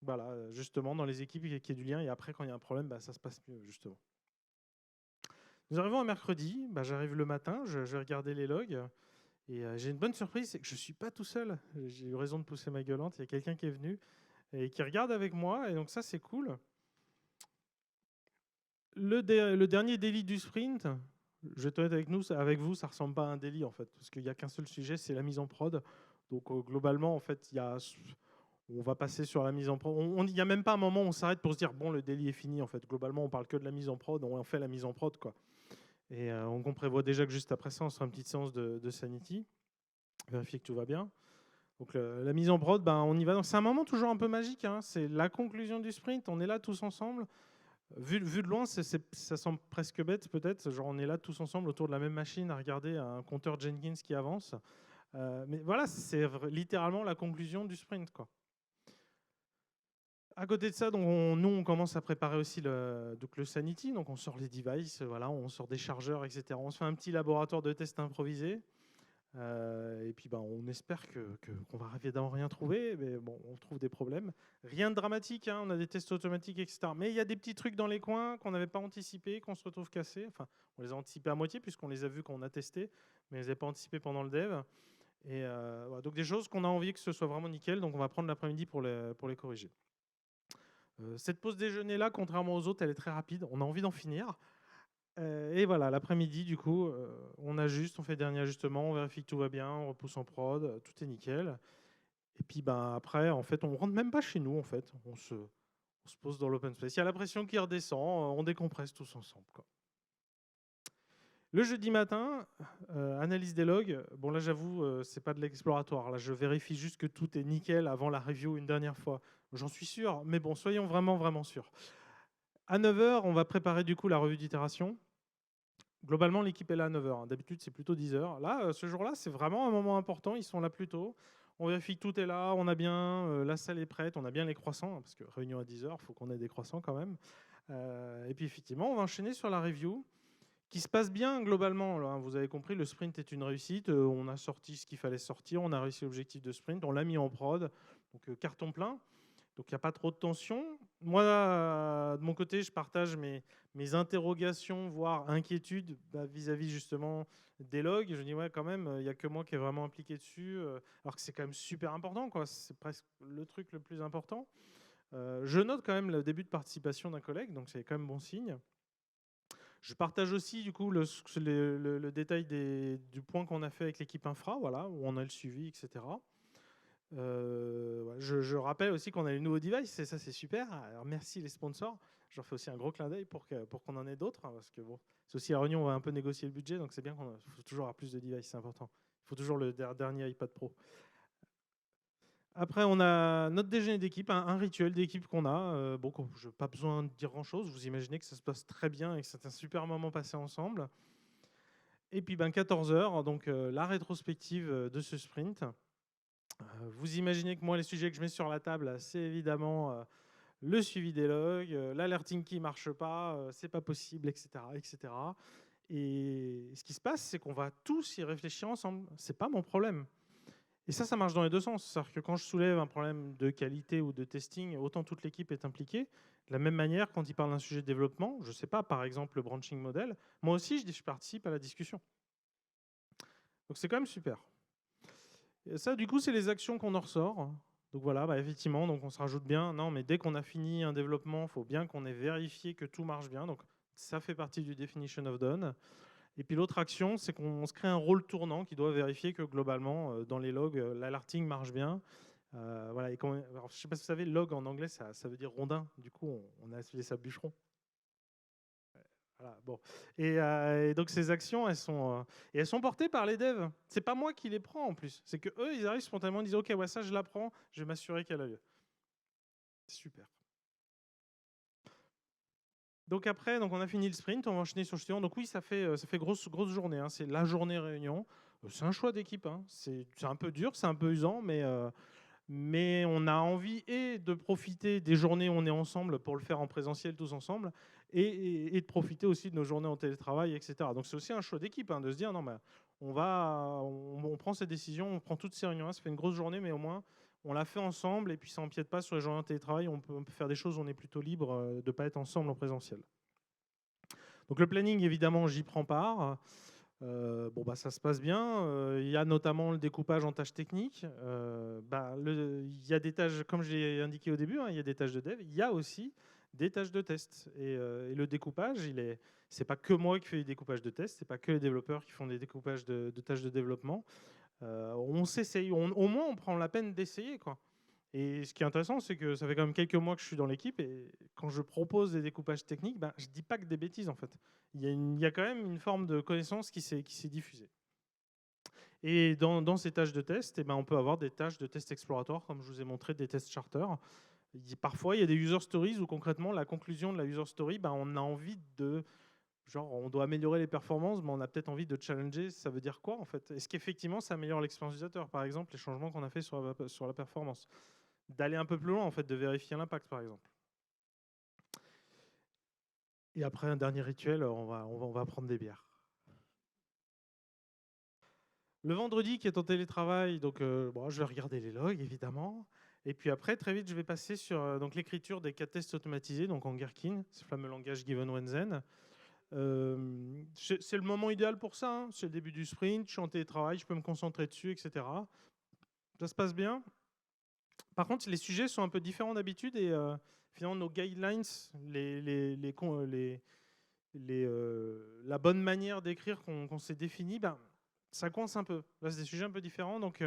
Voilà, justement, dans les équipes, qu'il y ait du lien. Et après, quand il y a un problème, bah, ça se passe mieux, justement. Nous arrivons un mercredi, bah, j'arrive le matin, je vais regarder les logs, et j'ai une bonne surprise, c'est que je ne suis pas tout seul. J'ai eu raison de pousser ma gueulante, il y a quelqu'un qui est venu et qui regarde avec moi, et donc ça c'est cool. Le dernier daily du sprint, je vais être honnête avec vous, ça ne ressemble pas à un daily en fait, parce qu'il n'y a qu'un seul sujet, c'est la mise en prod. Donc globalement, en fait, on va passer sur la mise en prod. Il n'y a même pas un moment où on s'arrête pour se dire, bon, le daily est fini en fait. Globalement, on parle que de la mise en prod, on fait la mise en prod, quoi. Et on prévoit déjà que juste après ça, on sera une petite séance de sanity, vérifier que tout va bien. Donc la mise en prod, ben, on y va. C'est un moment toujours un peu magique, hein. C'est la conclusion du sprint, on est là tous ensemble. Vu de loin, ça semble presque bête peut-être, genre on est là tous ensemble autour de la même machine à regarder un compteur Jenkins qui avance. Mais voilà, c'est littéralement la conclusion du sprint, quoi. À côté de ça, donc nous, on commence à préparer aussi le Sanity. Donc, on sort les devices, voilà, on sort des chargeurs, etc. On se fait un petit laboratoire de test improvisé. Et puis, ben, on espère qu'on va évidemment rien trouver. Mais bon, on trouve des problèmes. Rien de dramatique, hein, on a des tests automatiques, etc. Mais il y a des petits trucs dans les coins qu'on n'avait pas anticipés, qu'on se retrouve cassés. Enfin, on les a anticipés à moitié, puisqu'on les a vus quand on a testé. Mais on ne les avait pas anticipés pendant le dev. Et voilà, donc, des choses qu'on a envie que ce soit vraiment nickel. Donc, on va prendre l'après-midi pour les corriger. Cette pause déjeuner-là, contrairement aux autres, elle est très rapide. On a envie d'en finir. Et voilà, l'après-midi, du coup, on ajuste, on fait le dernier ajustement, on vérifie que tout va bien, on repousse en prod, tout est nickel. Et puis ben, après, en fait, on rentre même pas chez nous, en fait. On se pose dans l'open space. Il y a la pression qui redescend, on décompresse tous ensemble, quoi. Le jeudi matin, analyse des logs. Bon, là, j'avoue, c'est pas de l'exploratoire. Là, je vérifie juste que tout est nickel avant la review une dernière fois. J'en suis sûr, mais bon, soyons vraiment, vraiment sûrs. À 9h, on va préparer du coup la revue d'itération. Globalement, l'équipe est là à 9h. D'habitude, c'est plutôt 10h. Là, ce jour-là, c'est vraiment un moment important. Ils sont là plus tôt. On vérifie que tout est là, on a bien, la salle est prête, on a bien les croissants, hein, parce que réunion à 10h, il faut qu'on ait des croissants quand même. Et puis effectivement, on va enchaîner sur la review, qui se passe bien globalement. Alors, hein, vous avez compris, le sprint est une réussite. On a sorti ce qu'il fallait sortir, on a réussi l'objectif de sprint, on l'a mis en prod, donc carton plein. Donc il n'y a pas trop de tension. Moi, de mon côté, je partage mes interrogations, voire inquiétudes vis-à-vis justement des logs. Je dis, ouais, quand même, il n'y a que moi qui est vraiment impliqué dessus, alors que c'est quand même super important, quoi. C'est presque le truc le plus important. Je note quand même le début de participation d'un collègue, donc c'est quand même bon signe. Je partage aussi du coup le détail du point qu'on a fait avec l'équipe infra, voilà, où on a le suivi, etc. Je rappelle aussi qu'on a les nouveaux devices, et ça c'est super. Alors merci les sponsors. Je leur fais aussi un gros clin d'œil pour qu'on en ait d'autres, hein, parce que bon, c'est aussi la réunion, on va un peu négocier le budget, donc c'est bien qu'il faut toujours avoir plus de devices, c'est important. Il faut toujours le dernier iPad Pro. Après, on a notre déjeuner d'équipe, un rituel d'équipe qu'on a. Bon, je n'ai pas besoin de dire grand-chose. Vous imaginez que ça se passe très bien et que c'est un super moment passé ensemble. Et puis, 14h, donc la rétrospective de ce sprint. Vous imaginez que moi, les sujets que je mets sur la table, c'est évidemment le suivi des logs, l'alerting qui ne marche pas, c'est pas possible, etc., etc. Et ce qui se passe, c'est qu'on va tous y réfléchir ensemble. C'est pas mon problème. Et ça marche dans les deux sens. C'est-à-dire que quand je soulève un problème de qualité ou de testing, autant toute l'équipe est impliquée. De la même manière, quand il parle d'un sujet de développement, je ne sais pas, par exemple le branching model, moi aussi je participe à la discussion. Donc c'est quand même super. Et ça, du coup, c'est les actions qu'on en ressort. Donc voilà, effectivement, donc on se rajoute bien. Non, mais dès qu'on a fini un développement, il faut bien qu'on ait vérifié que tout marche bien. Donc ça fait partie du definition of done. Et puis l'autre action, c'est qu'on se crée un rôle tournant qui doit vérifier que globalement, dans les logs, l'alerting marche bien. Voilà. Et alors, je ne sais pas si vous savez, log en anglais, ça veut dire rondin. Du coup, on a appelé ça bûcheron. Voilà, bon. Et donc ces actions, elles sont portées par les devs. C'est pas moi qui les prends en plus. C'est que eux, ils arrivent spontanément, ils disent OK, ouais, ça je la prends, je vais m'assurer qu'elle a lieu. Super. Donc après, on a fini le sprint, on va enchaîner sur le suivant. Donc oui, ça fait grosse journée. Hein. C'est la journée réunion. C'est un choix d'équipe. Hein. C'est un peu dur, c'est un peu usant, mais on a envie de profiter des journées où on est ensemble pour le faire en présentiel tous ensemble et de profiter aussi de nos journées en télétravail, etc. Donc c'est aussi un choix d'équipe de se dire non, on prend ces décisions, on prend toutes ces réunions, ça fait une grosse journée, mais au moins on l'a fait ensemble et puis ça n'empiète pas sur les journées en télétravail, on peut faire des choses où on est plutôt libre de ne pas être ensemble en présentiel. Donc le planning, évidemment, j'y prends part. Ça se passe bien. Il y a notamment le découpage en tâches techniques. Il y a des tâches, comme je l'ai indiqué au début, il y a des tâches de dev. Il y a aussi des tâches de test. Et le découpage, c'est pas que moi qui fais des découpages de tests, c'est pas que les développeurs qui font des découpages de tâches de développement. On s'essaye, au moins on prend la peine d'essayer, quoi. Et ce qui est intéressant, c'est que ça fait quand même quelques mois que je suis dans l'équipe et quand je propose des découpages techniques, je ne dis pas que des bêtises en fait. Il y a quand même une forme de connaissance qui s'est diffusée. Et dans ces tâches de test, on peut avoir des tâches de test exploratoires, comme je vous ai montré, des tests charter. Parfois, il y a des user stories où concrètement, la conclusion de la user story, on a envie de... Genre, on doit améliorer les performances, mais on a peut-être envie de challenger. Ça veut dire quoi en fait? Est-ce qu'effectivement, ça améliore l'expérience utilisateur? Par exemple, les changements qu'on a fait sur la performance. D'aller un peu plus loin, en fait, de vérifier l'impact, par exemple. Et après, un dernier rituel, on va prendre des bières. Le vendredi, qui est en télétravail, donc je vais regarder les logs, évidemment. Et puis après, très vite, je vais passer sur l'écriture des cas de tests automatisés, donc en Gherkin, ce fameux langage Given Wenzen. C'est le moment idéal pour ça. C'est le début du sprint, je suis en télétravail, je peux me concentrer dessus, etc. Ça se passe bien. Par contre, les sujets sont un peu différents d'habitude et finalement, nos guidelines, la bonne manière d'écrire qu'on s'est définie, ça coince un peu. Là, c'est des sujets un peu différents, donc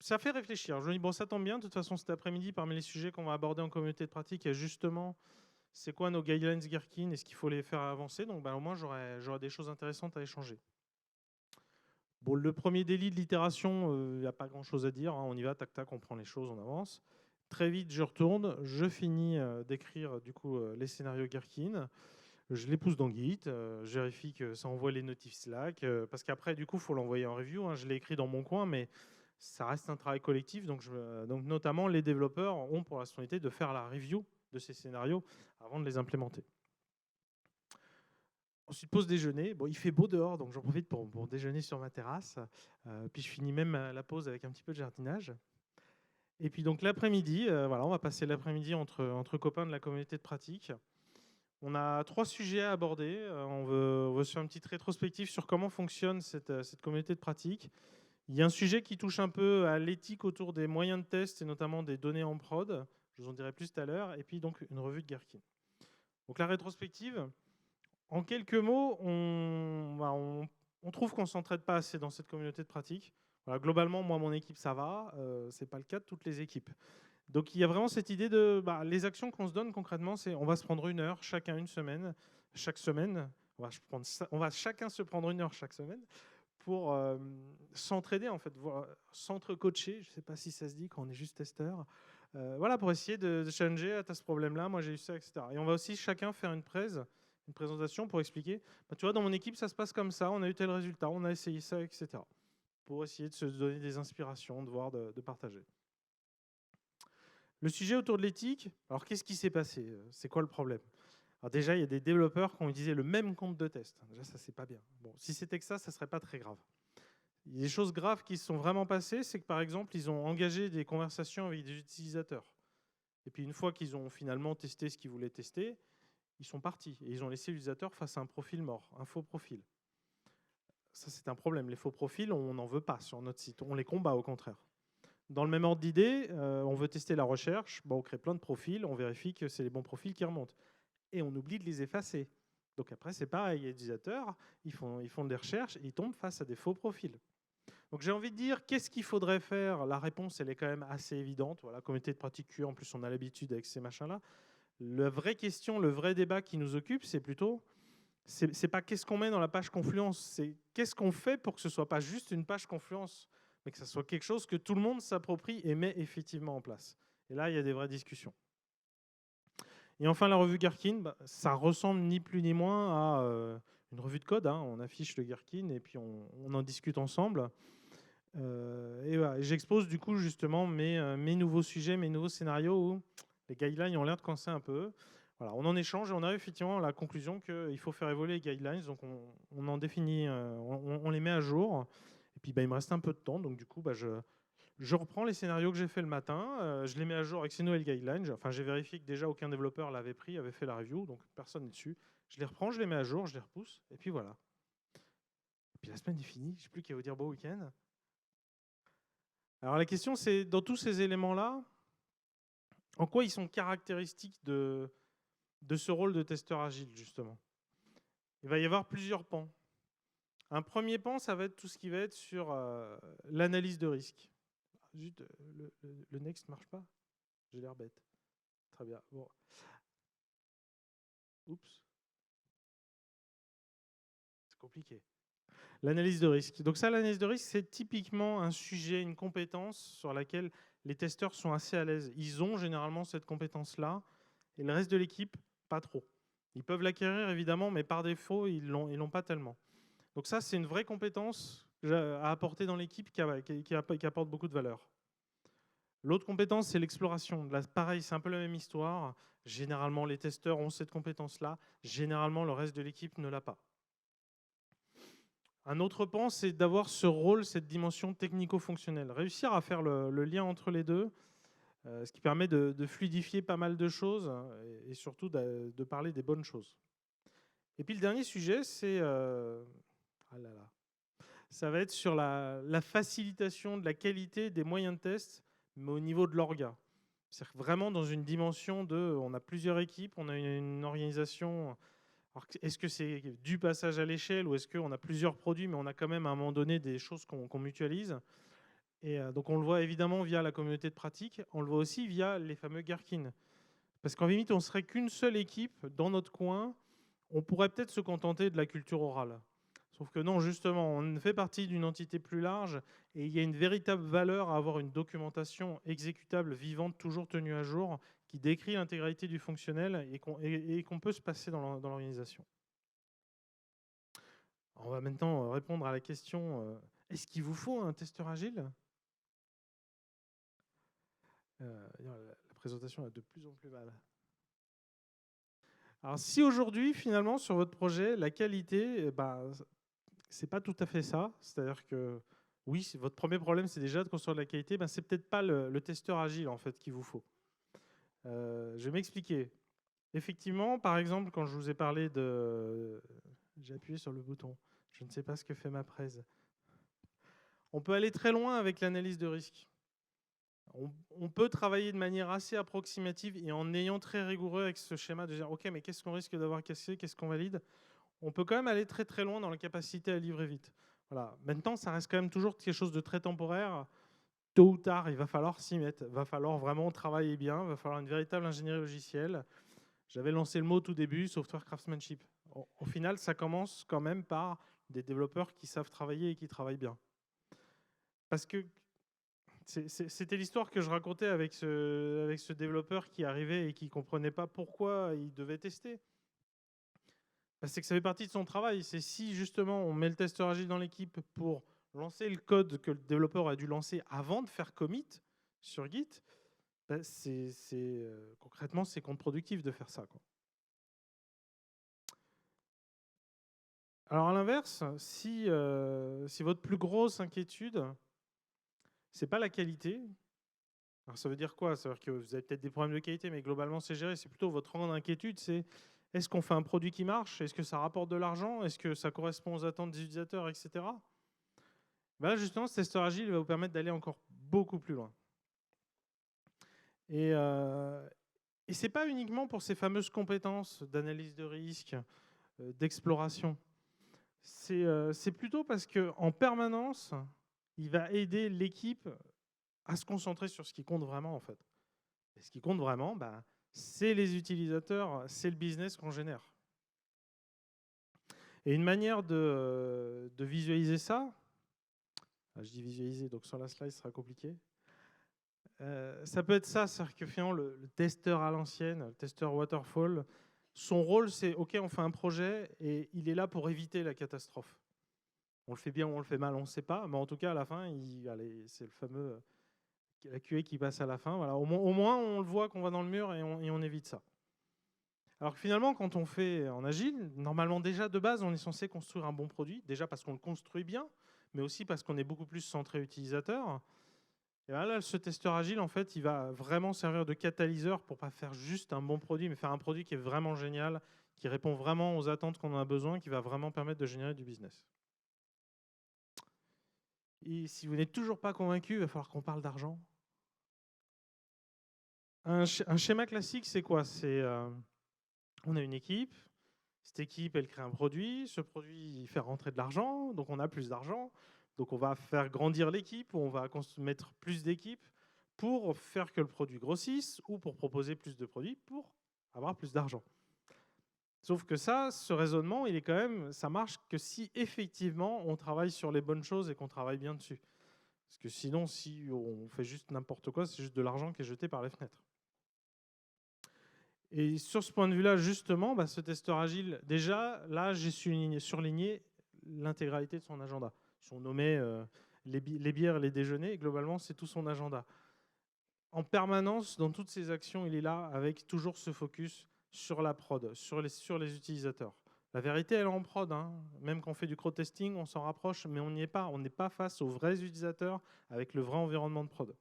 ça fait réfléchir. Je me dis, bon, ça tombe bien, de toute façon, cet après-midi, parmi les sujets qu'on va aborder en communauté de pratique, il y a justement, c'est quoi nos guidelines Gherkin et ce qu'il faut les faire avancer, donc au moins, j'aurai des choses intéressantes à échanger. Bon, le premier délit de l'itération, il n'y a pas grand-chose à dire. On y va, tac, tac, on prend les choses, on avance. Très vite, je retourne, je finis d'écrire du coup les scénarios Gherkin. Je les pousse dans Git, je vérifie que ça envoie les notifs Slack, parce qu'après, du coup, il faut l'envoyer en review. Je l'ai écrit dans mon coin, mais ça reste un travail collectif. Donc notamment, les développeurs ont pour la responsabilité de faire la review de ces scénarios avant de les implémenter. Ensuite, pause déjeuner. Bon, il fait beau dehors, donc j'en profite pour déjeuner sur ma terrasse. Puis je finis même la pause avec un petit peu de jardinage. Et puis donc l'après-midi, on va passer l'après-midi entre copains de la communauté de pratique. On a 3 sujets à aborder. On veut se faire une petite rétrospective sur comment fonctionne cette communauté de pratique. Il y a un sujet qui touche un peu à l'éthique autour des moyens de test et notamment des données en prod. Je vous en dirai plus tout à l'heure. Et puis donc une revue de Gherkin. Donc la rétrospective, en quelques mots, on trouve qu'on ne s'entraide pas assez dans cette communauté de pratique. Voilà, globalement, moi, mon équipe, ça va. Ce n'est pas le cas de toutes les équipes. Donc il y a vraiment cette idée de les actions qu'on se donne concrètement, c'est on va se prendre 1 heure chacun une semaine, chaque semaine, on va chacun se prendre 1 heure chaque semaine pour s'entraider en fait, s'entre-coacher, je ne sais pas si ça se dit quand on est juste testeur, pour essayer de challenger, tu as ce problème-là, moi j'ai eu ça, etc. Et on va aussi chacun faire une présentation pour expliquer, tu vois, dans mon équipe ça se passe comme ça, on a eu tel résultat, on a essayé ça, etc. Pour essayer de se donner des inspirations, de voir, de partager. Le sujet autour de l'éthique, alors qu'est-ce qui s'est passé? C'est quoi le problème? Alors déjà, il y a des développeurs qui ont utilisé le même compte de test. Déjà, ça, c'est pas bien. Bon, si c'était que ça ne serait pas très grave. Il y a des choses graves qui se sont vraiment passées, c'est que par exemple, ils ont engagé des conversations avec des utilisateurs. Et puis une fois qu'ils ont finalement testé ce qu'ils voulaient tester, ils sont partis. Et ils ont laissé l'utilisateur face à un profil mort, un faux profil. Ça, c'est un problème. Les faux profils, on n'en veut pas sur notre site. On les combat au contraire. Dans le même ordre d'idée, on veut tester la recherche. Bon, on crée plein de profils, on vérifie que c'est les bons profils qui remontent. Et on oublie de les effacer. Donc après, c'est pareil. Les utilisateurs, ils font des recherches et ils tombent face à des faux profils. Donc j'ai envie de dire, qu'est-ce qu'il faudrait faire? La réponse, elle est quand même assez évidente. Voilà, communauté de pratique Q, en plus on a l'habitude avec ces machins-là. La vraie question, le vrai débat qui nous occupe, c'est plutôt, c'est pas qu'est-ce qu'on met dans la page Confluence, c'est qu'est-ce qu'on fait pour que ce soit pas juste une page Confluence, mais que ce soit quelque chose que tout le monde s'approprie et met effectivement en place. Et là, il y a des vraies discussions. Et enfin, la revue Gherkin, ça ressemble ni plus ni moins à une revue de code. Hein. On affiche le Gherkin et puis on en discute ensemble. Et voilà. J'expose du coup justement mes nouveaux sujets, mes nouveaux scénarios où les guidelines ont l'air de coincer un peu. Voilà, on en échange et on arrive effectivement à la conclusion qu'il faut faire évoluer les guidelines. Donc on en définit, on les met à jour. Et puis il me reste un peu de temps, donc du coup je reprends les scénarios que j'ai fait le matin, je les mets à jour avec ces nouvelles guidelines. Enfin, j'ai vérifié que déjà aucun développeur l'avait pris, avait fait la review, donc personne n'est dessus. Je les reprends, je les mets à jour, je les repousse, et puis voilà. Et puis la semaine est finie, je ne sais plus qu'à vous dire bon week-end. Alors la question c'est, dans tous ces éléments-là, en quoi ils sont caractéristiques de ce rôle de testeur agile, justement? Il va y avoir plusieurs pans. Un premier pan, ça va être tout ce qui va être sur l'analyse de risque. Juste, le next ne marche pas? J'ai l'air bête. Très bien. Bon. Oups. C'est compliqué. L'analyse de risque. Donc ça, l'analyse de risque, c'est typiquement un sujet, une compétence sur laquelle les testeurs sont assez à l'aise. Ils ont généralement cette compétence-là, et le reste de l'équipe, pas trop. Ils peuvent l'acquérir, évidemment, mais par défaut, ils l'ont pas tellement. Donc ça, c'est une vraie compétence à apporter dans l'équipe qui apporte beaucoup de valeur. L'autre compétence, c'est l'exploration. Là, pareil, c'est un peu la même histoire. Généralement, les testeurs ont cette compétence-là. Généralement, le reste de l'équipe ne l'a pas. Un autre pan, c'est d'avoir ce rôle, cette dimension technico-fonctionnelle. Réussir à faire le lien entre les deux, ce qui permet de fluidifier pas mal de choses et surtout de parler des bonnes choses. Et puis le dernier sujet, c'est ça va être sur la facilitation de la qualité des moyens de test, mais au niveau de l'orga. C'est vraiment dans une dimension de, on a plusieurs équipes, on a une organisation. Est-ce que c'est du passage à l'échelle ou est-ce qu'on a plusieurs produits, mais on a quand même à un moment donné des choses qu'on mutualise? Et donc on le voit évidemment via la communauté de pratique, on le voit aussi via les fameux Gherkin. Parce qu'en limite, on serait qu'une seule équipe dans notre coin, on pourrait peut-être se contenter de la culture orale. Sauf que non, justement, on fait partie d'une entité plus large et il y a une véritable valeur à avoir une documentation exécutable, vivante, toujours tenue à jour, qui décrit l'intégralité du fonctionnel et qu'on peut se passer dans l'organisation. On va maintenant répondre à la question, est-ce qu'il vous faut un testeur agile? La présentation a de plus en plus mal. Alors si aujourd'hui, finalement, sur votre projet, la qualité, c'est pas tout à fait ça. C'est-à-dire que oui, votre premier problème, c'est déjà de construire de la qualité. C'est peut-être pas le testeur agile en fait qu'il vous faut. Je vais m'expliquer. Effectivement, par exemple, quand je vous ai parlé de... J'ai appuyé sur le bouton. Je ne sais pas ce que fait ma presse. On peut aller très loin avec l'analyse de risque. On peut travailler de manière assez approximative et en ayant très rigoureux avec ce schéma de dire ok, mais qu'est-ce qu'on risque d'avoir cassé, qu'est-ce qu'on valide? On peut quand même aller très très loin dans la capacité à livrer vite. Voilà. Maintenant, ça reste quand même toujours quelque chose de très temporaire. Tôt ou tard, il va falloir s'y mettre. Il va falloir vraiment travailler bien. Il va falloir une véritable ingénierie logicielle. J'avais lancé le mot au tout début, software craftsmanship. Au final, ça commence quand même par des développeurs qui savent travailler et qui travaillent bien. Parce que c'était l'histoire que je racontais avec ce développeur qui arrivait et qui ne comprenait pas pourquoi il devait tester. C'est que ça fait partie de son travail. C'est si justement on met le testeur agile dans l'équipe pour lancer le code que le développeur a dû lancer avant de faire commit sur Git, concrètement c'est contre-productif de faire ça, quoi. Alors à l'inverse, si votre plus grosse inquiétude, c'est pas la qualité, alors ça veut dire quoi? Ça veut dire que vous avez peut-être des problèmes de qualité, mais globalement c'est géré. C'est plutôt votre grande inquiétude, c'est est-ce qu'on fait un produit qui marche? Est-ce que ça rapporte de l'argent? Est-ce que ça correspond aux attentes des utilisateurs, etc. Ben là, justement, ce testeur agile va vous permettre d'aller encore beaucoup plus loin. Et ce n'est pas uniquement pour ces fameuses compétences d'analyse de risque, d'exploration. C'est plutôt parce qu'en permanence, il va aider l'équipe à se concentrer sur ce qui compte vraiment, en fait. Et ce qui compte vraiment, bah, c'est les utilisateurs, c'est le business qu'on génère. Et une manière de visualiser ça, je dis visualiser, donc sur la slide, ce sera compliqué. Ça peut être ça, c'est-à-dire que finalement, le testeur à l'ancienne, le testeur waterfall, son rôle, c'est OK, on fait un projet et il est là pour éviter la catastrophe. On le fait bien ou on le fait mal, on ne sait pas, mais en tout cas, à la fin, c'est le fameux la QA qui passe à la fin. Voilà. Au moins, on le voit qu'on va dans le mur et on évite ça. Alors que finalement, quand on fait en agile, normalement déjà de base, on est censé construire un bon produit, déjà parce qu'on le construit bien, mais aussi parce qu'on est beaucoup plus centré utilisateur. Et là, ce testeur agile, en fait, il va vraiment servir de catalyseur pour pas faire juste un bon produit, mais faire un produit qui est vraiment génial, qui répond vraiment aux attentes qu'on a besoin, qui va vraiment permettre de générer du business. Et si vous n'êtes toujours pas convaincu, il va falloir qu'on parle d'argent. Un schéma classique, c'est quoi? On a une équipe. Cette équipe, elle crée un produit. Ce produit, il fait rentrer de l'argent. Donc, on a plus d'argent. Donc, on va faire grandir l'équipe ou on va mettre plus d'équipes pour faire que le produit grossisse ou pour proposer plus de produits pour avoir plus d'argent. Sauf que ce raisonnement, ça marche que si effectivement on travaille sur les bonnes choses et qu'on travaille bien dessus. Parce que sinon, si on fait juste n'importe quoi, c'est juste de l'argent qui est jeté par les fenêtres. Et sur ce point de vue-là, justement, ce testeur agile, déjà, là, j'ai surligné l'intégralité de son agenda. Si on nommait les bières et les déjeuners, globalement, c'est tout son agenda. En permanence, dans toutes ses actions, il est là avec toujours ce focus sur la prod, sur les utilisateurs. La vérité, elle est en prod. Hein. Même quand on fait du crowd-testing, on s'en rapproche, mais on n'y est pas. On n'est pas face aux vrais utilisateurs avec le vrai environnement de prod.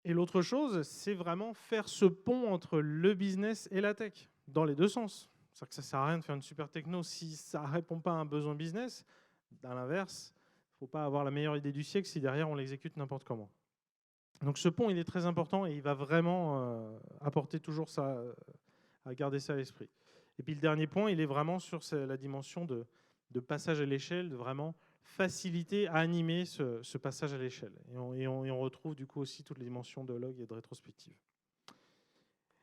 Et l'autre chose, c'est vraiment faire ce pont entre le business et la tech, dans les deux sens. C'est-à-dire que ça ne sert à rien de faire une super techno si ça ne répond pas à un besoin business. À l'inverse, il ne faut pas avoir la meilleure idée du siècle si derrière on l'exécute n'importe comment. Donc ce pont, il est très important et il va vraiment apporter toujours ça, à garder ça à l'esprit. Et puis le dernier point, il est vraiment sur la dimension de passage à l'échelle, de vraiment faciliter, à animer ce passage à l'échelle. Et on retrouve du coup aussi toutes les dimensions de log et de rétrospective.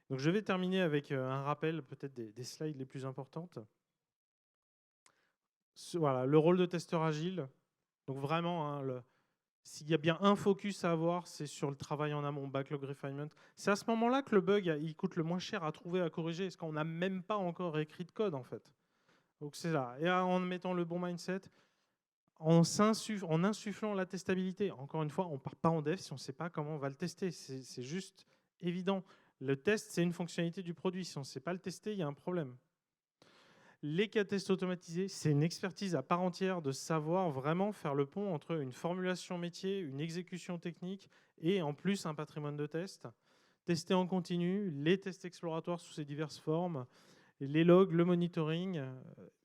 Donc je vais terminer avec un rappel peut-être des slides les plus importantes. Voilà, le rôle de testeur agile. Donc vraiment, hein, s'il y a bien un focus à avoir, c'est sur le travail en amont, backlog refinement. C'est à ce moment-là que le bug, il coûte le moins cher à trouver, à corriger, parce qu'on n'a même pas encore écrit de code, en fait. Donc c'est là. Et en mettant le bon mindset, en insufflant la testabilité. Encore une fois, on ne part pas en dev si on ne sait pas comment on va le tester. C'est juste évident. Le test, c'est une fonctionnalité du produit. Si on ne sait pas le tester, il y a un problème. Les cas tests automatisés, c'est une expertise à part entière de savoir vraiment faire le pont entre une formulation métier, une exécution technique et en plus un patrimoine de tests. Tester en continu, les tests exploratoires sous ces diverses formes, les logs, le monitoring,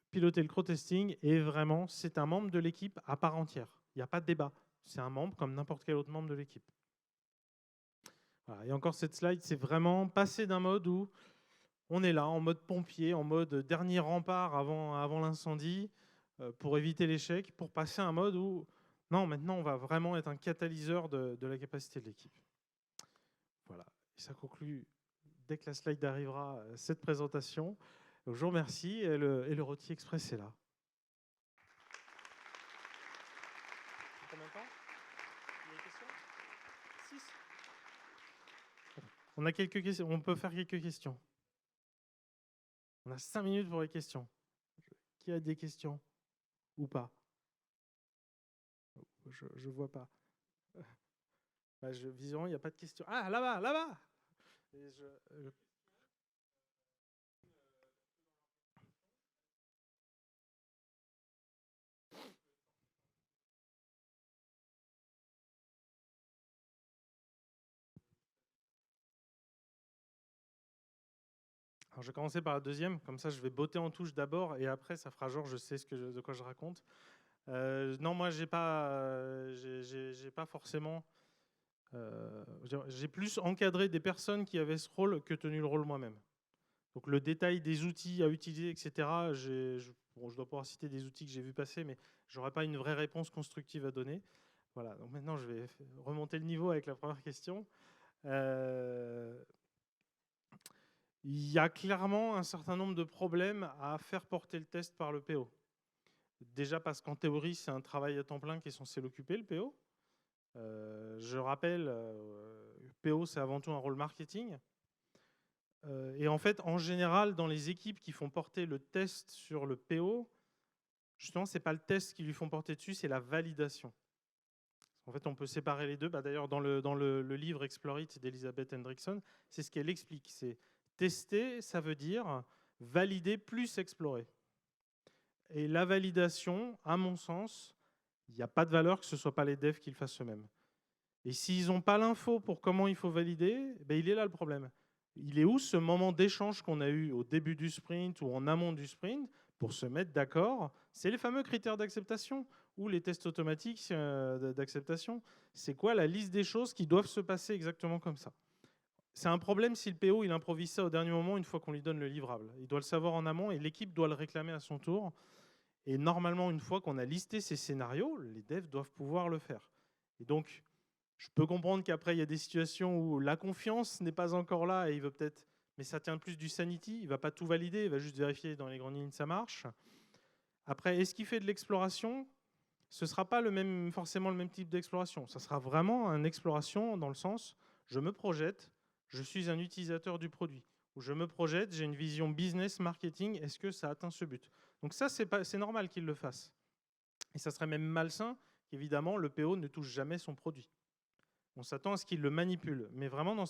piloter le crowd-testing, et vraiment, c'est un membre de l'équipe à part entière. Il n'y a pas de débat. C'est un membre comme n'importe quel autre membre de l'équipe. Voilà. Et encore cette slide, c'est vraiment passer d'un mode où on est là en mode pompier, en mode dernier rempart avant l'incendie, pour éviter l'échec, pour passer à un mode où, non, maintenant, on va vraiment être un catalyseur de la capacité de l'équipe. Voilà. Et ça conclut, dès que la slide arrivera, cette présentation. Donc, je vous remercie et le rôti express est là. Combien de temps? Il y a des questions? 6. On a quelques questions. On peut faire quelques questions. On a 5 minutes pour les questions. Qui a des questions ou pas? Je ne vois pas. Visiblement, il n'y a pas de questions. Ah, là-bas, là-bas. Alors, je vais commencer par la deuxième, comme ça je vais botter en touche d'abord et après ça fera genre je sais de quoi je raconte. Non, moi j'ai pas forcément. J'ai plus encadré des personnes qui avaient ce rôle que tenu le rôle moi-même. Donc le détail des outils à utiliser, etc. Je dois pouvoir citer des outils que j'ai vu passer, mais j'aurais pas une vraie réponse constructive à donner. Voilà. Donc maintenant je vais remonter le niveau avec la première question. Il y a clairement un certain nombre de problèmes à faire porter le test par le PO. Déjà parce qu'en théorie, c'est un travail à temps plein qui est censé l'occuper, le PO. Je rappelle, PO, c'est avant tout un rôle marketing. Et en fait, en général, dans les équipes qui font porter le test sur le PO, justement, ce n'est pas le test qui lui font porter dessus, c'est la validation. En fait, on peut séparer les deux. D'ailleurs, dans le livre Explore It d'Elizabeth Hendrickson, c'est ce qu'elle explique. C'est tester, ça veut dire valider plus explorer. Et la validation, à mon sens, il n'y a pas de valeur que ce ne soit pas les devs qui le fassent eux-mêmes. Et s'ils n'ont pas l'info pour comment il faut valider, il est là le problème. Il est où ce moment d'échange qu'on a eu au début du sprint ou en amont du sprint pour se mettre d'accord? C'est les fameux critères d'acceptation ou les tests automatiques d'acceptation. C'est quoi la liste des choses qui doivent se passer exactement comme ça? C'est un problème si le PO il improvise ça au dernier moment une fois qu'on lui donne le livrable. Il doit le savoir en amont et l'équipe doit le réclamer à son tour. Et normalement, une fois qu'on a listé ces scénarios, les devs doivent pouvoir le faire. Et donc, je peux comprendre qu'après, il y a des situations où la confiance n'est pas encore là et il veut peut-être, mais ça tient plus du sanity, il ne va pas tout valider, il va juste vérifier dans les grandes lignes ça marche. Après, est-ce qu'il fait de l'exploration? Ce ne sera pas forcément le même type d'exploration. Ça sera vraiment une exploration dans le sens, je me projette, je suis un utilisateur du produit. Ou je me projette, j'ai une vision business, marketing, est-ce que ça atteint ce but? Donc ça, c'est normal qu'il le fasse. Et ça serait même malsain qu'évidemment, le PO ne touche jamais son produit. On s'attend à ce qu'il le manipule, mais vraiment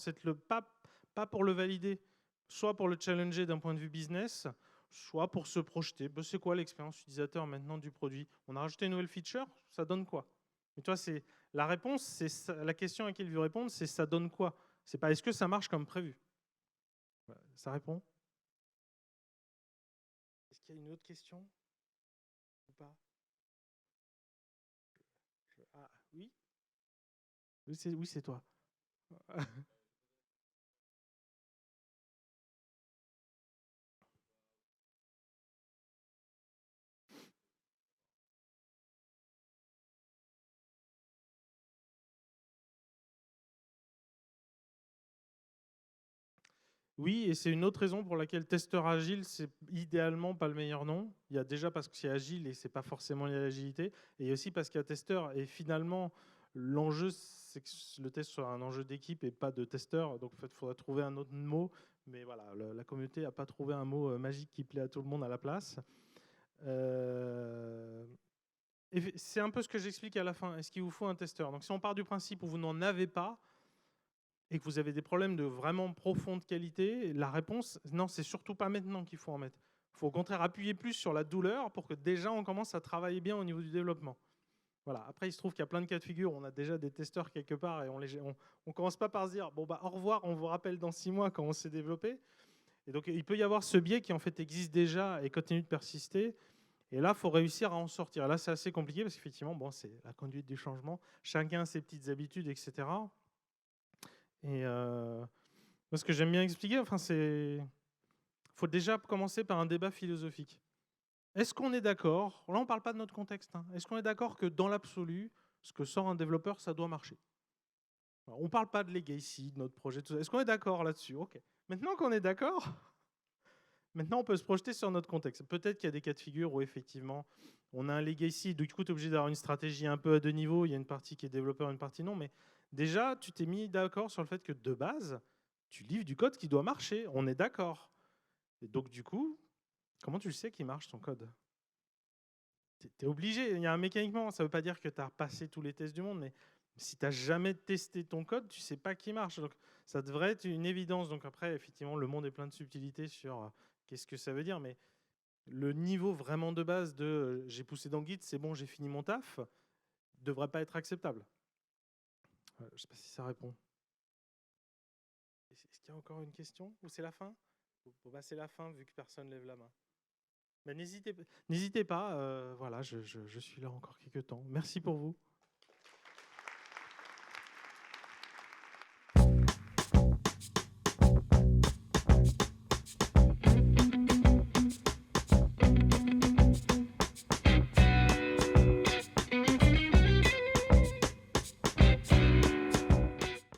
pas pour le valider, soit pour le challenger d'un point de vue business, soit pour se projeter. C'est quoi l'expérience utilisateur maintenant du produit? On a rajouté une nouvelle feature, ça donne quoi? Et toi, c'est la réponse, c'est la question à laquelle il veut répondre, c'est ça donne quoi? C'est pas est-ce que ça marche comme prévu? Ça répond? Est-ce qu'il y a une autre question ou pas? Ah oui? Oui, c'est toi. Oui, et c'est une autre raison pour laquelle testeur agile, c'est idéalement pas le meilleur nom. Il y a déjà parce que c'est agile et c'est pas forcément lié à l'agilité, et il y a aussi parce qu'il y a testeur. Et finalement, l'enjeu, c'est que le test soit un enjeu d'équipe et pas de testeur. Donc, en fait, il faudra trouver un autre mot. Mais voilà, la communauté n'a pas trouvé un mot magique qui plaît à tout le monde à la place. Et c'est un peu ce que j'explique à la fin. Est-ce qu'il vous faut un testeur? Donc, si on part du principe où vous n'en avez pas, et que vous avez des problèmes de vraiment profonde qualité, la réponse, non, c'est surtout pas maintenant qu'il faut en mettre. Il faut au contraire appuyer plus sur la douleur pour que déjà on commence à travailler bien au niveau du développement. Voilà. Après, il se trouve qu'il y a plein de cas de figure. On a déjà des testeurs quelque part et on commence pas par se dire bon bah au revoir, on vous rappelle dans 6 mois quand on s'est développé. Et donc il peut y avoir ce biais qui en fait existe déjà et continue de persister. Et là, il faut réussir à en sortir. Là, c'est assez compliqué parce qu'effectivement, bon, c'est la conduite du changement. Chacun a ses petites habitudes, etc. Et ce que j'aime bien expliquer, enfin, c'est faut déjà commencer par un débat philosophique. Est-ce qu'on est d'accord? Là, on ne parle pas de notre contexte. Hein. Est-ce qu'on est d'accord que dans l'absolu, ce que sort un développeur, ça doit marcher? On ne parle pas de legacy, de notre projet, tout ça. Est-ce qu'on est d'accord là-dessus? Ok. Maintenant qu'on est d'accord, maintenant on peut se projeter sur notre contexte. Peut-être qu'il y a des cas de figure où effectivement on a un legacy, du coup tu es obligé d'avoir une stratégie un peu à deux niveaux. Il y a une partie qui est développeur, une partie non. Mais déjà, tu t'es mis d'accord sur le fait que de base, tu livres du code qui doit marcher. On est d'accord. Et donc du coup, comment tu le sais qu'il marche ton code? Tu es obligé, il y a un mécaniquement, ça ne veut pas dire que tu as passé tous les tests du monde, mais si tu n'as jamais testé ton code, tu ne sais pas qu'il marche. Donc ça devrait être une évidence. Donc après, effectivement, le monde est plein de subtilités sur qu'est-ce que ça veut dire, mais le niveau vraiment de base de j'ai poussé dans Git, c'est bon, j'ai fini mon taf, ne devrait pas être acceptable. Je ne sais pas si ça répond. Est-ce qu'il y a encore une question ou c'est la fin? C'est la fin vu que personne lève la main. Mais n'hésitez pas, voilà, je suis là encore quelques temps. Merci pour vous.